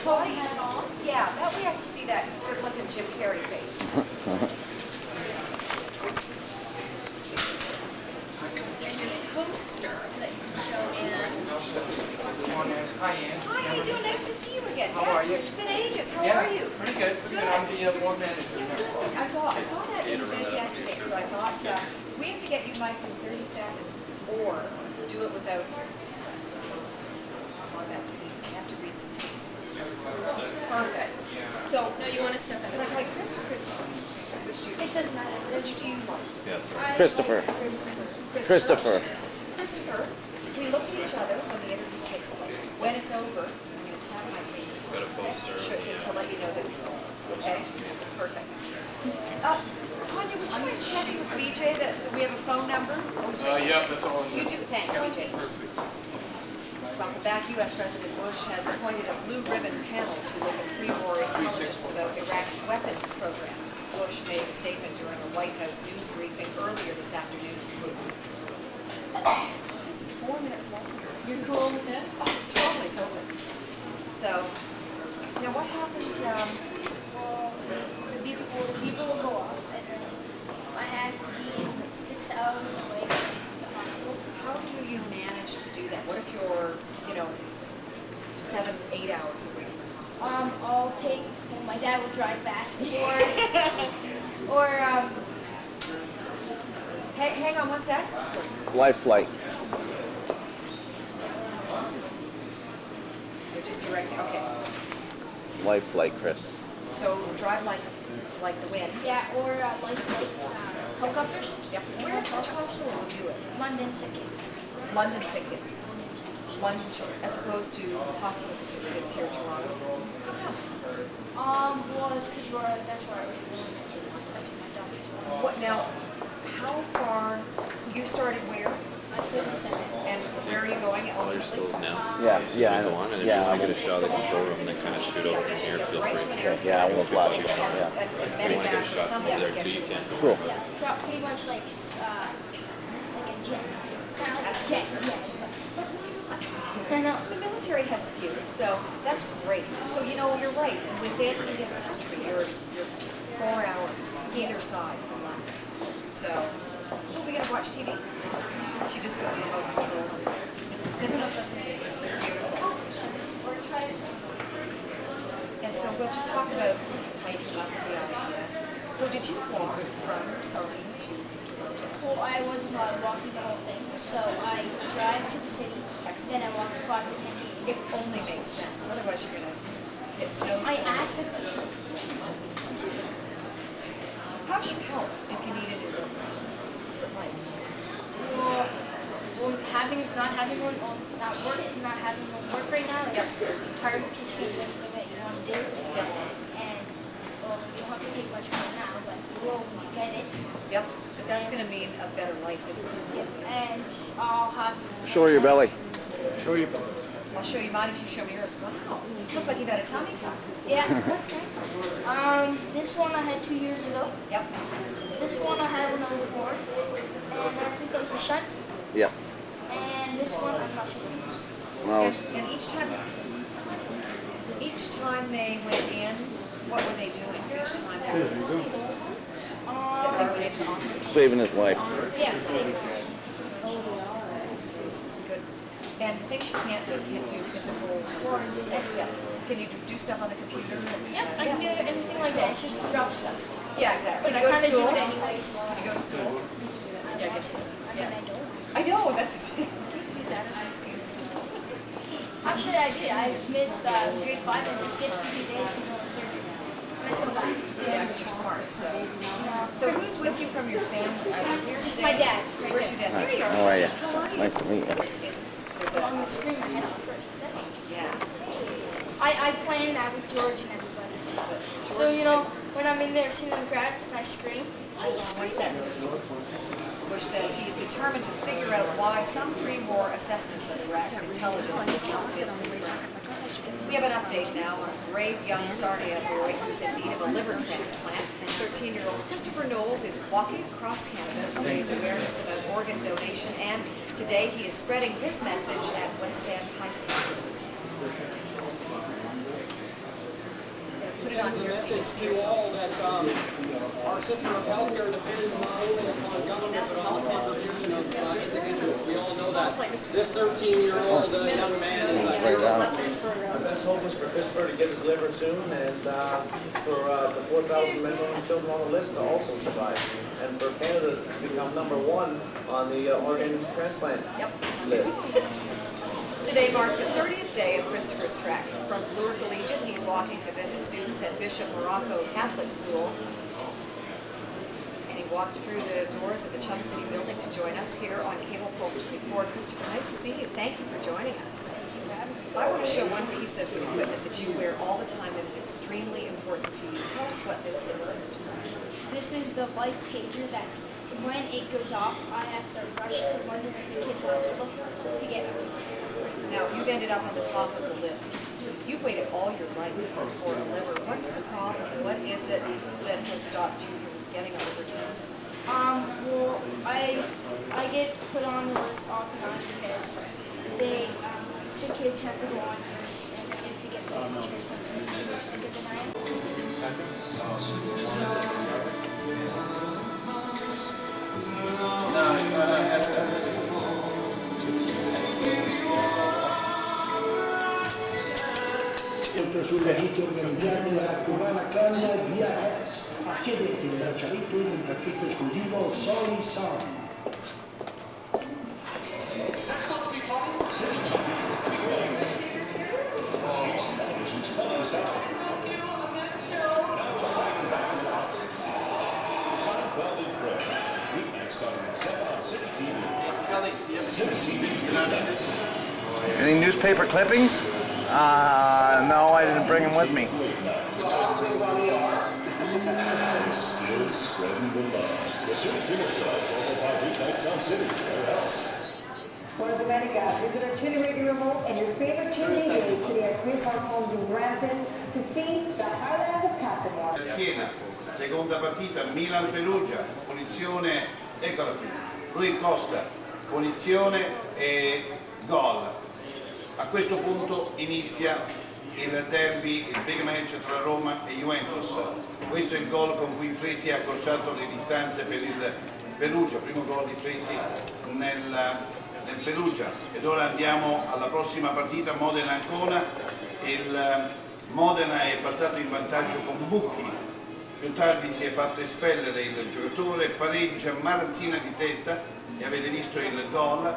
Tony had it on? Yeah, that way I can see that good-looking Jim Carrey face. Poster that you can show Ann. Hi, Ann. Hi, how you doing? Nice to see you again. How are you? It's been ages. How Yeah, are you? pretty good. Pretty good. I'm the board manager. I saw that in the biz yesterday, so I thought we have to get you mic'd in 30 seconds, or do it without on that TV, because I have to read some tapes first. Perfect. So, No, you want to step can I call you Chris or Christopher? Which do you? It doesn't matter. Which do you like? Christopher. Christopher. Christopher, we look at each other when the interview takes place. When it's over, I'm going to tap my fingers. Got a poster. To let you know that it's over. Okay? Perfect. Tanya, would you mind checking with BJ that we have a phone number? Yeah, that's all. You do. Thanks, BJ. Welcome back. U.S. President Bush has appointed a blue ribbon panel to look at pre-war intelligence about Iraq's weapons programs. Bush made a statement during a White House news briefing earlier this afternoon. This is 4 minutes long. You're cool with this? Totally. So, now what happens, Well, the people will go off, and then I have to be 6 hours away from the hospital. how do you manage to do that? What if you're, 7, 8 hours away from the hospital? I'll take, well, my dad will drive fast, or Hang on one sec. Sorry. Life flight. You're just directing, okay. Life flight, Chris. So drive like the wind. yeah, or like helicopters. Yep. Which hospital will do it? London sick kids. London sick kids. London children, as opposed to hospital for sick kids here in Toronto. Well, it's because that's where I was born. That's where my doctor's born. What now? How far? You started where? I still in Center. And where are you going Oh, ultimately? there's stills now. Yeah, So yeah, I go know. on, and Yeah, if I'll you get a shot of the control room, then kind of shoot over from here. Feel free. Yeah, I won't fly. Yeah. And medevac or somebody there will get too, you. you can. Cool. Yeah, pretty much like a jet. Kind of like a jet. I know. The military has a few, so that's great. So you're right. Within this country, you're 4 hours either side from London. So, are we gonna watch TV? She just got the remote control. That's gonna be beautiful. And so we'll just talk about how you came up with the idea. So did you walk from Sarnia to Toronto? Well, I wasn't walking the whole thing, so I drive to the city, then I walk 5 to 10 minutes. It only makes sense. Otherwise, you're gonna get snowstorms. I asked if How's your health if you needed it? What's it like? well, not having one work right now, it's hard to speak everything that you want to do. And well, you don't have to take much more now, but we'll get it. Yep. But that's gonna mean a better life, isn't it? And I'll have. Show your belly. Show your belly. I'll show you mine if you show me yours. Wow. You look like you've had a tummy tuck. Yeah. What's that from? This one I had 2 years ago. Yep. This one I had when I was born, and I think that was a shunt. Yep. And this one I'm not sure. Well, And each time they went in, what were they doing? Each time they went into operations. saving his life. Yeah, same. Good. And things you can't do physical sports. Yeah. Can you do stuff on the computer? Yep, I can do anything like that. It's just rough stuff. Yeah, exactly. But You I go to kind of do school? it anyways. You go to school? Yeah, I guess so. I mean, I don't. I know, that's exactly. Use that as an excuse. Actually, I did. I missed grade 5 and missed 52 days because I was surgery. And I still passed. Yeah, because you're smart, so. So who's with you from your family? Just my dad. Right Where's there. your dad? There you are. How are you? How are you? Nice to meet you. There's a, On the screen, I had it first. yeah. I planned that with George and everybody. So, when I'm in there sitting on the ground and I scream, I scream. Bush says he's determined to figure out why some pre-war assessments of Iraq's intelligence is not good. We have an update now on a brave young Sarnia boy who's in need of a liver transplant. 13-year-old Kristopher Knowles is walking across Canada to raise awareness about organ donation, and today he is spreading this message at West End High School. Put it on here so you can see to yourself. all that our system of healthcare depends not only upon government but on the contribution of individuals. We all know that this 13-year-old young man is a hero. Our best hope is for Christopher to get his liver soon, and for the 4,000 men, women, and children on the list to also survive, and for Canada to become #1 on the organ transplant list. Today marks the 30th day of Christopher's trek. From Bloor Collegiate, he's walking to visit students at Bishop Morocco Catholic School. And he walked through the doors of the Chum City building to join us here on Cable Pulse 24. Christopher, nice to see you. Thank you for joining us. I want to show one piece of equipment that you wear all the time that is extremely important to you. Tell us what this is, Christopher. This is the life pager that when it goes off, I have to rush to London Sick Kids Hospital to get it. Now, you've ended up on the top of the list. You've waited all your life for a liver. What's the problem? What is it that has stopped you from getting a liver transplant? Well, I get put on the list off and on because they, sick kids have to go on first and they have to get the transplants first because they're sicker than I am. No, it's not a headset. Sulle vite organizzate dalla cubana clan DRS, chiedete il braccialetto in un pacchetto esclusivo Soli Son. Any newspaper clippings? No, I didn't bring them with me. Still spreading the love. The Jimmy Kimmel Show, 12:05 weeknights on City. Where else? Buona domenica. Visit our itinerary remote and your favorite chimney days today at Queen Park Homes in Brampton to see the Highlands of Castlemore. Siena, seconda partita, Milan-Perugia, punizione, eccola qui, Rui Costa, punizione e gol. A questo punto inizia il derby, il big match tra Roma e Juventus. Questo è il gol con cui Fresi ha accorciato le distanze per il Perugia, primo gol di Fresi nel Perugia. Ed ora andiamo alla prossima partita, Modena-Ancona. Il Modena è passato in vantaggio con Bucchi, più tardi si è fatto espellere il giocatore, pareggia Maranzina di testa e avete visto il gol.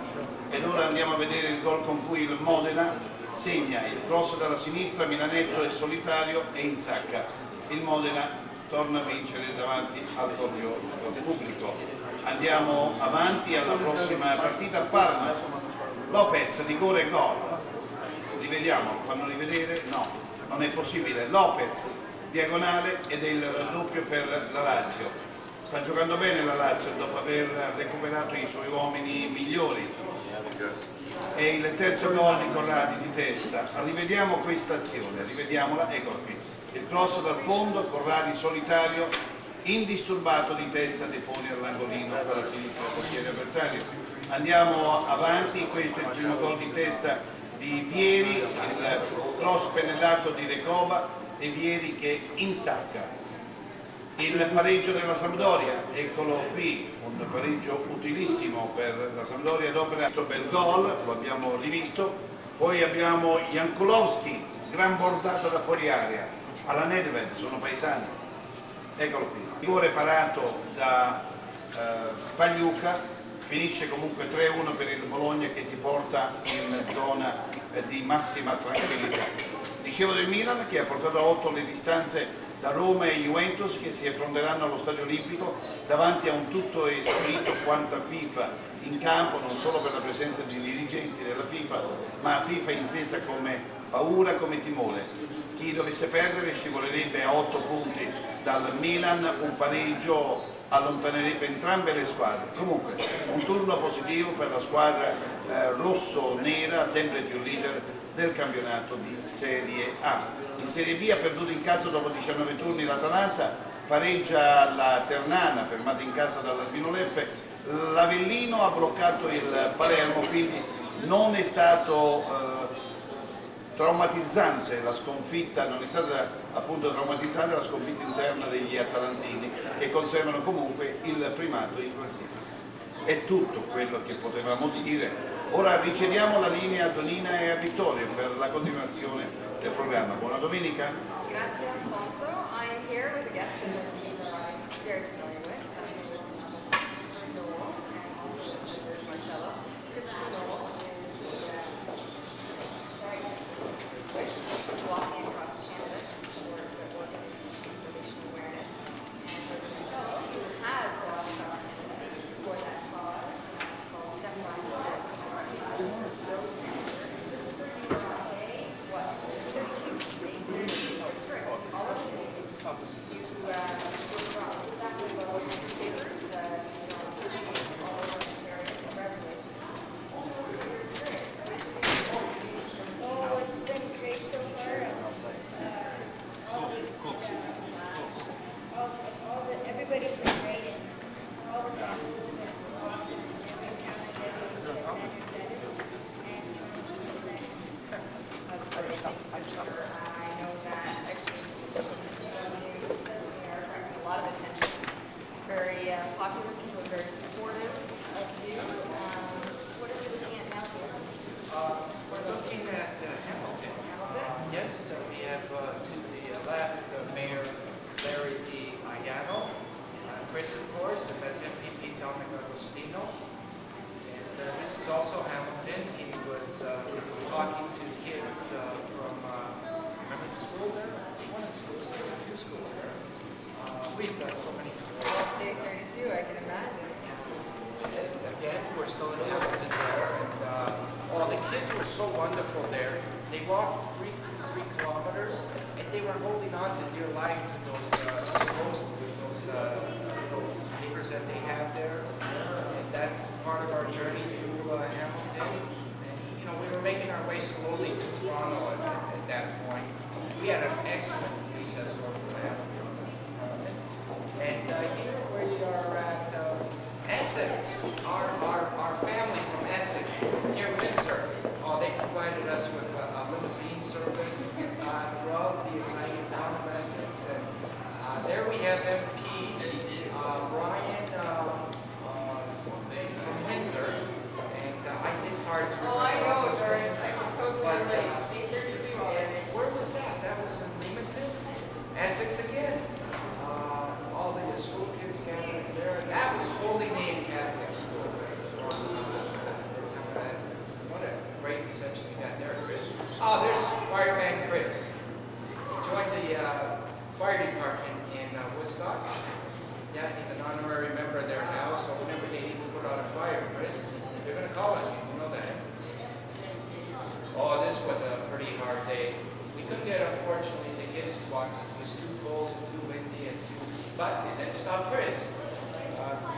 Ed ora andiamo a vedere il gol con cui il Modena segna il cross dalla sinistra, Milanetto è solitario e insacca. Il Modena torna a vincere davanti al proprio pubblico. Andiamo avanti alla prossima partita, Parma. Lopez, rigore e gol. Rivediamo, lo fanno rivedere? No, non è possibile. Lopez, diagonale ed è il raddoppio per la Lazio. Sta giocando bene la Lazio dopo aver recuperato i suoi uomini migliori. È il terzo gol di Corradi di testa. Rivediamo questa azione, rivediamola, eccola qui. Il cross dal fondo, Corradi solitario, indisturbato di testa, depone all'angolino per la sinistra del portiere avversario. Andiamo avanti, questo è il primo gol di testa di Vieri, il cross pennellato di Recoba e Vieri che insacca. Il pareggio della Sampdoria, eccolo qui, un pareggio utilissimo per la Sampdoria dopo questo bel gol, lo abbiamo rivisto. Poi abbiamo Jankulovski, gran bordata da fuori area, alla Nedved, sono paesani, eccolo qui. Rigore parato da Pagliuca, finisce comunque 3-1 per il Bologna che si porta in zona di massima tranquillità. Dicevo del Milan che ha portato a 8 le distanze da Roma e Juventus che si affronteranno allo Stadio Olimpico davanti a un tutto e spirito quanta FIFA in campo, non solo per la presenza di dirigenti della FIFA, ma FIFA intesa come paura, come timore. Chi dovesse perdere scivolerebbe a 8 punti dal Milan, un pareggio allontanerebbe entrambe le squadre. Comunque un turno positivo per la squadra rosso-nera, sempre più leader del campionato di Serie A. In Serie B ha perduto in casa dopo 19 turni l'Atalanta, pareggia la Ternana, fermata in casa dall'Albino Leppe, l'Avellino ha bloccato il Palermo, quindi non è stato traumatizzante la sconfitta, non è stata appunto traumatizzante la sconfitta interna degli atalantini, che conservano comunque il primato in classifica. È tutto quello che potevamo dire. Ora riceviamo la linea a Donina e a Vittorio per la continuazione del programma. Buona domenica. Grazie Alfonso. I am here with a guest that I'm very familiar with, Kristopher Knowles, and also Marcello. Kristopher Knowles is Kristophers Wish. He's walking across Canada to support organ and tissue donation awareness. And Marcello, who has walked across Canada for that cause, it's called Step by Step. Oh, it's been great so far. Everybody's been great, and all the schools have been awesome. Every town I've been to has been better, and Toronto's been the best. That's great. I know that actually news is attracting a lot of attention. Very popular, people are very supportive of you. What are we looking at now here? We're looking at Hamilton. Hamilton? Yes, so we have to the left Mayor Larry D. Ayano, Chris, of course, and that's MPP Dominic Agostino. And this is also Hamilton. He was talking to kids from, remember the school there? One of the schools, there's a few schools there. We've done so many schools. It's day 32, I can imagine. And again, we're still in Hamilton there, and the kids were so wonderful there. They walked 3 kilometers, and they were holding on to dear life to those papers that they have there. And that's part of our journey through Hamilton. And you know, we were making our way slowly to Toronto at that point. We had an excellent recess over Hamilton. And here we are at Essex, our family from Essex, near Windsor. They provided us with a limousine service throughout the exciting town of Essex. And there we have MP Brian from Windsor. And it's hard to remember. Oh, I know, sorry. I can totally relate. And where was that? That was in Leamington? Essex again. All the school kids gathered there. That was Holy Name Catholic School. What a great reception we got there, Chris. Oh, there's Fireman Chris. He joined the fire department in Woodstock. Yeah, he's an honorary member there now, so whenever they need to put out a fire, Chris, they're going to call on you. You know that. Oh, this was a pretty hard day. We couldn't get, unfortunately, the kids to walk. It was too cold, too windy, and but it didn't stop Chris.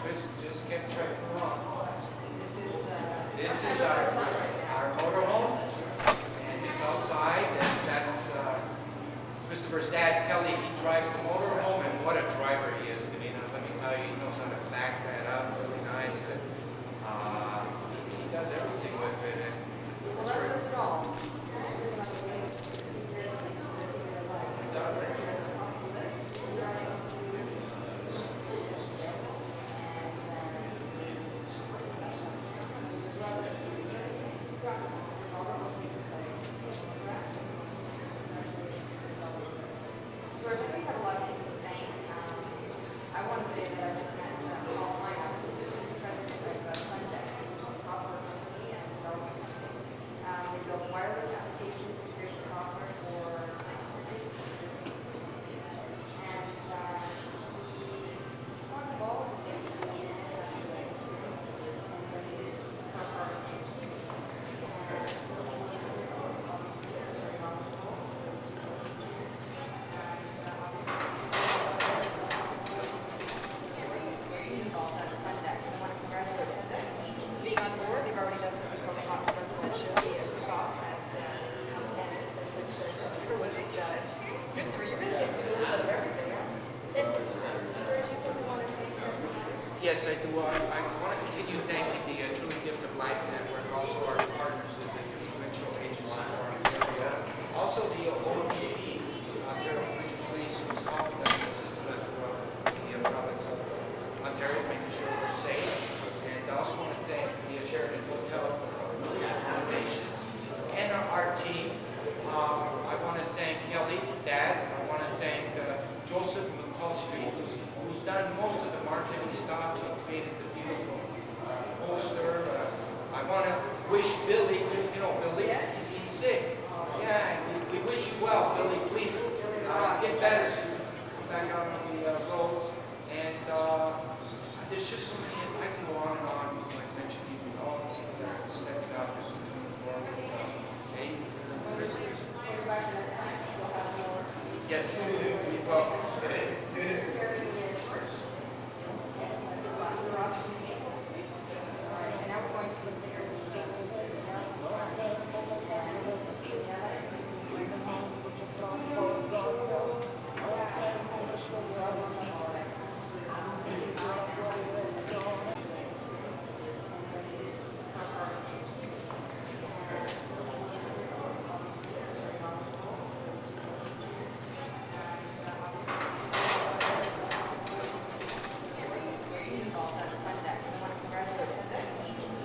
Chris just kept trucking along. This is our motorhome, and it's outside, and that's Christopher's dad, Kelly. He drives the motorhome, and what a driver he is. I mean, let me tell you, he knows how to back that up really nice, and he does everything with it. And Well, that says it all. George, I think we have a lot of people to thank. I want to say that I just met Paul Meyer, who is the president of Sunjet, a software company and development company. They build wireless application integration software for business communities. And he got involved in he's involved at Sundex. So I want to congratulate Sundex for being on board. They've already done something called the Hot Start Flood Show. They have kickoff at Mountain's, which Christopher was a judge. Christopher, you really get to do a little bit of everything, huh? George, you probably want to thank us. Yes, I do. I want to continue thanking the Truly Gift of Life Network, also our partners with the Provincial Agency for Ontario. just so many, I can go on and on, like mentioning all the people that have stepped up and moving forward. Hey, Christmas. Yes, well,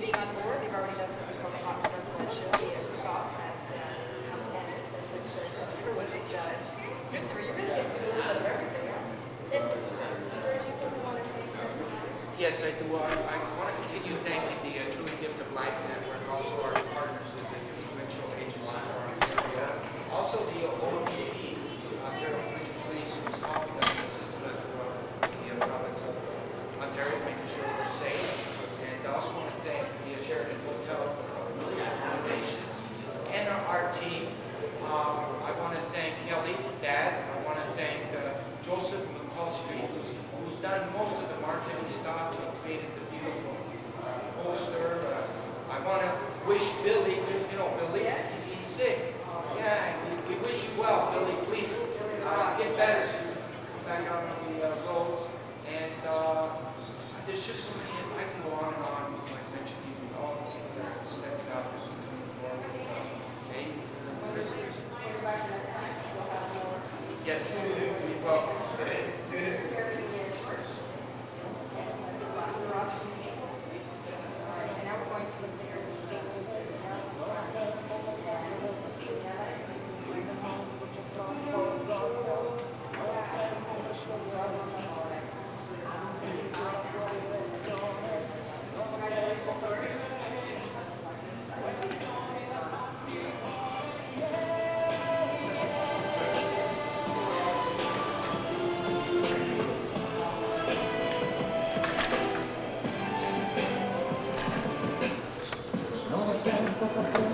being on board. They've already done something called the hot stuff that should be a kickoff at Christopher was a judge. Christopher, you really get to do a little bit of everything. yes, I do. I want to continue thanking the Truly Gift of Life Network, also our partners with the Provincial Agency for Ontario, also the OPP, Ontario Provincial Police, who's helping us and assisting us throughout the province of Ontario, making sure we're safe. And I also want to thank the Sheraton Hotel for the accommodations and our team. I want to thank Kelly, Dad. I want to thank Joseph McCallstreet, who's done most of the marketing stuff and created the beautiful poster. I want to wish Billy, you know, Billy, he's sick. Yeah, we wish you well, Billy. Please get better so you can come back out on the road. And there's just so many, I can go on and on, like mentioning all the people that have stepped up and moving forward. Hey, Christmas. Yes, well, No tempo per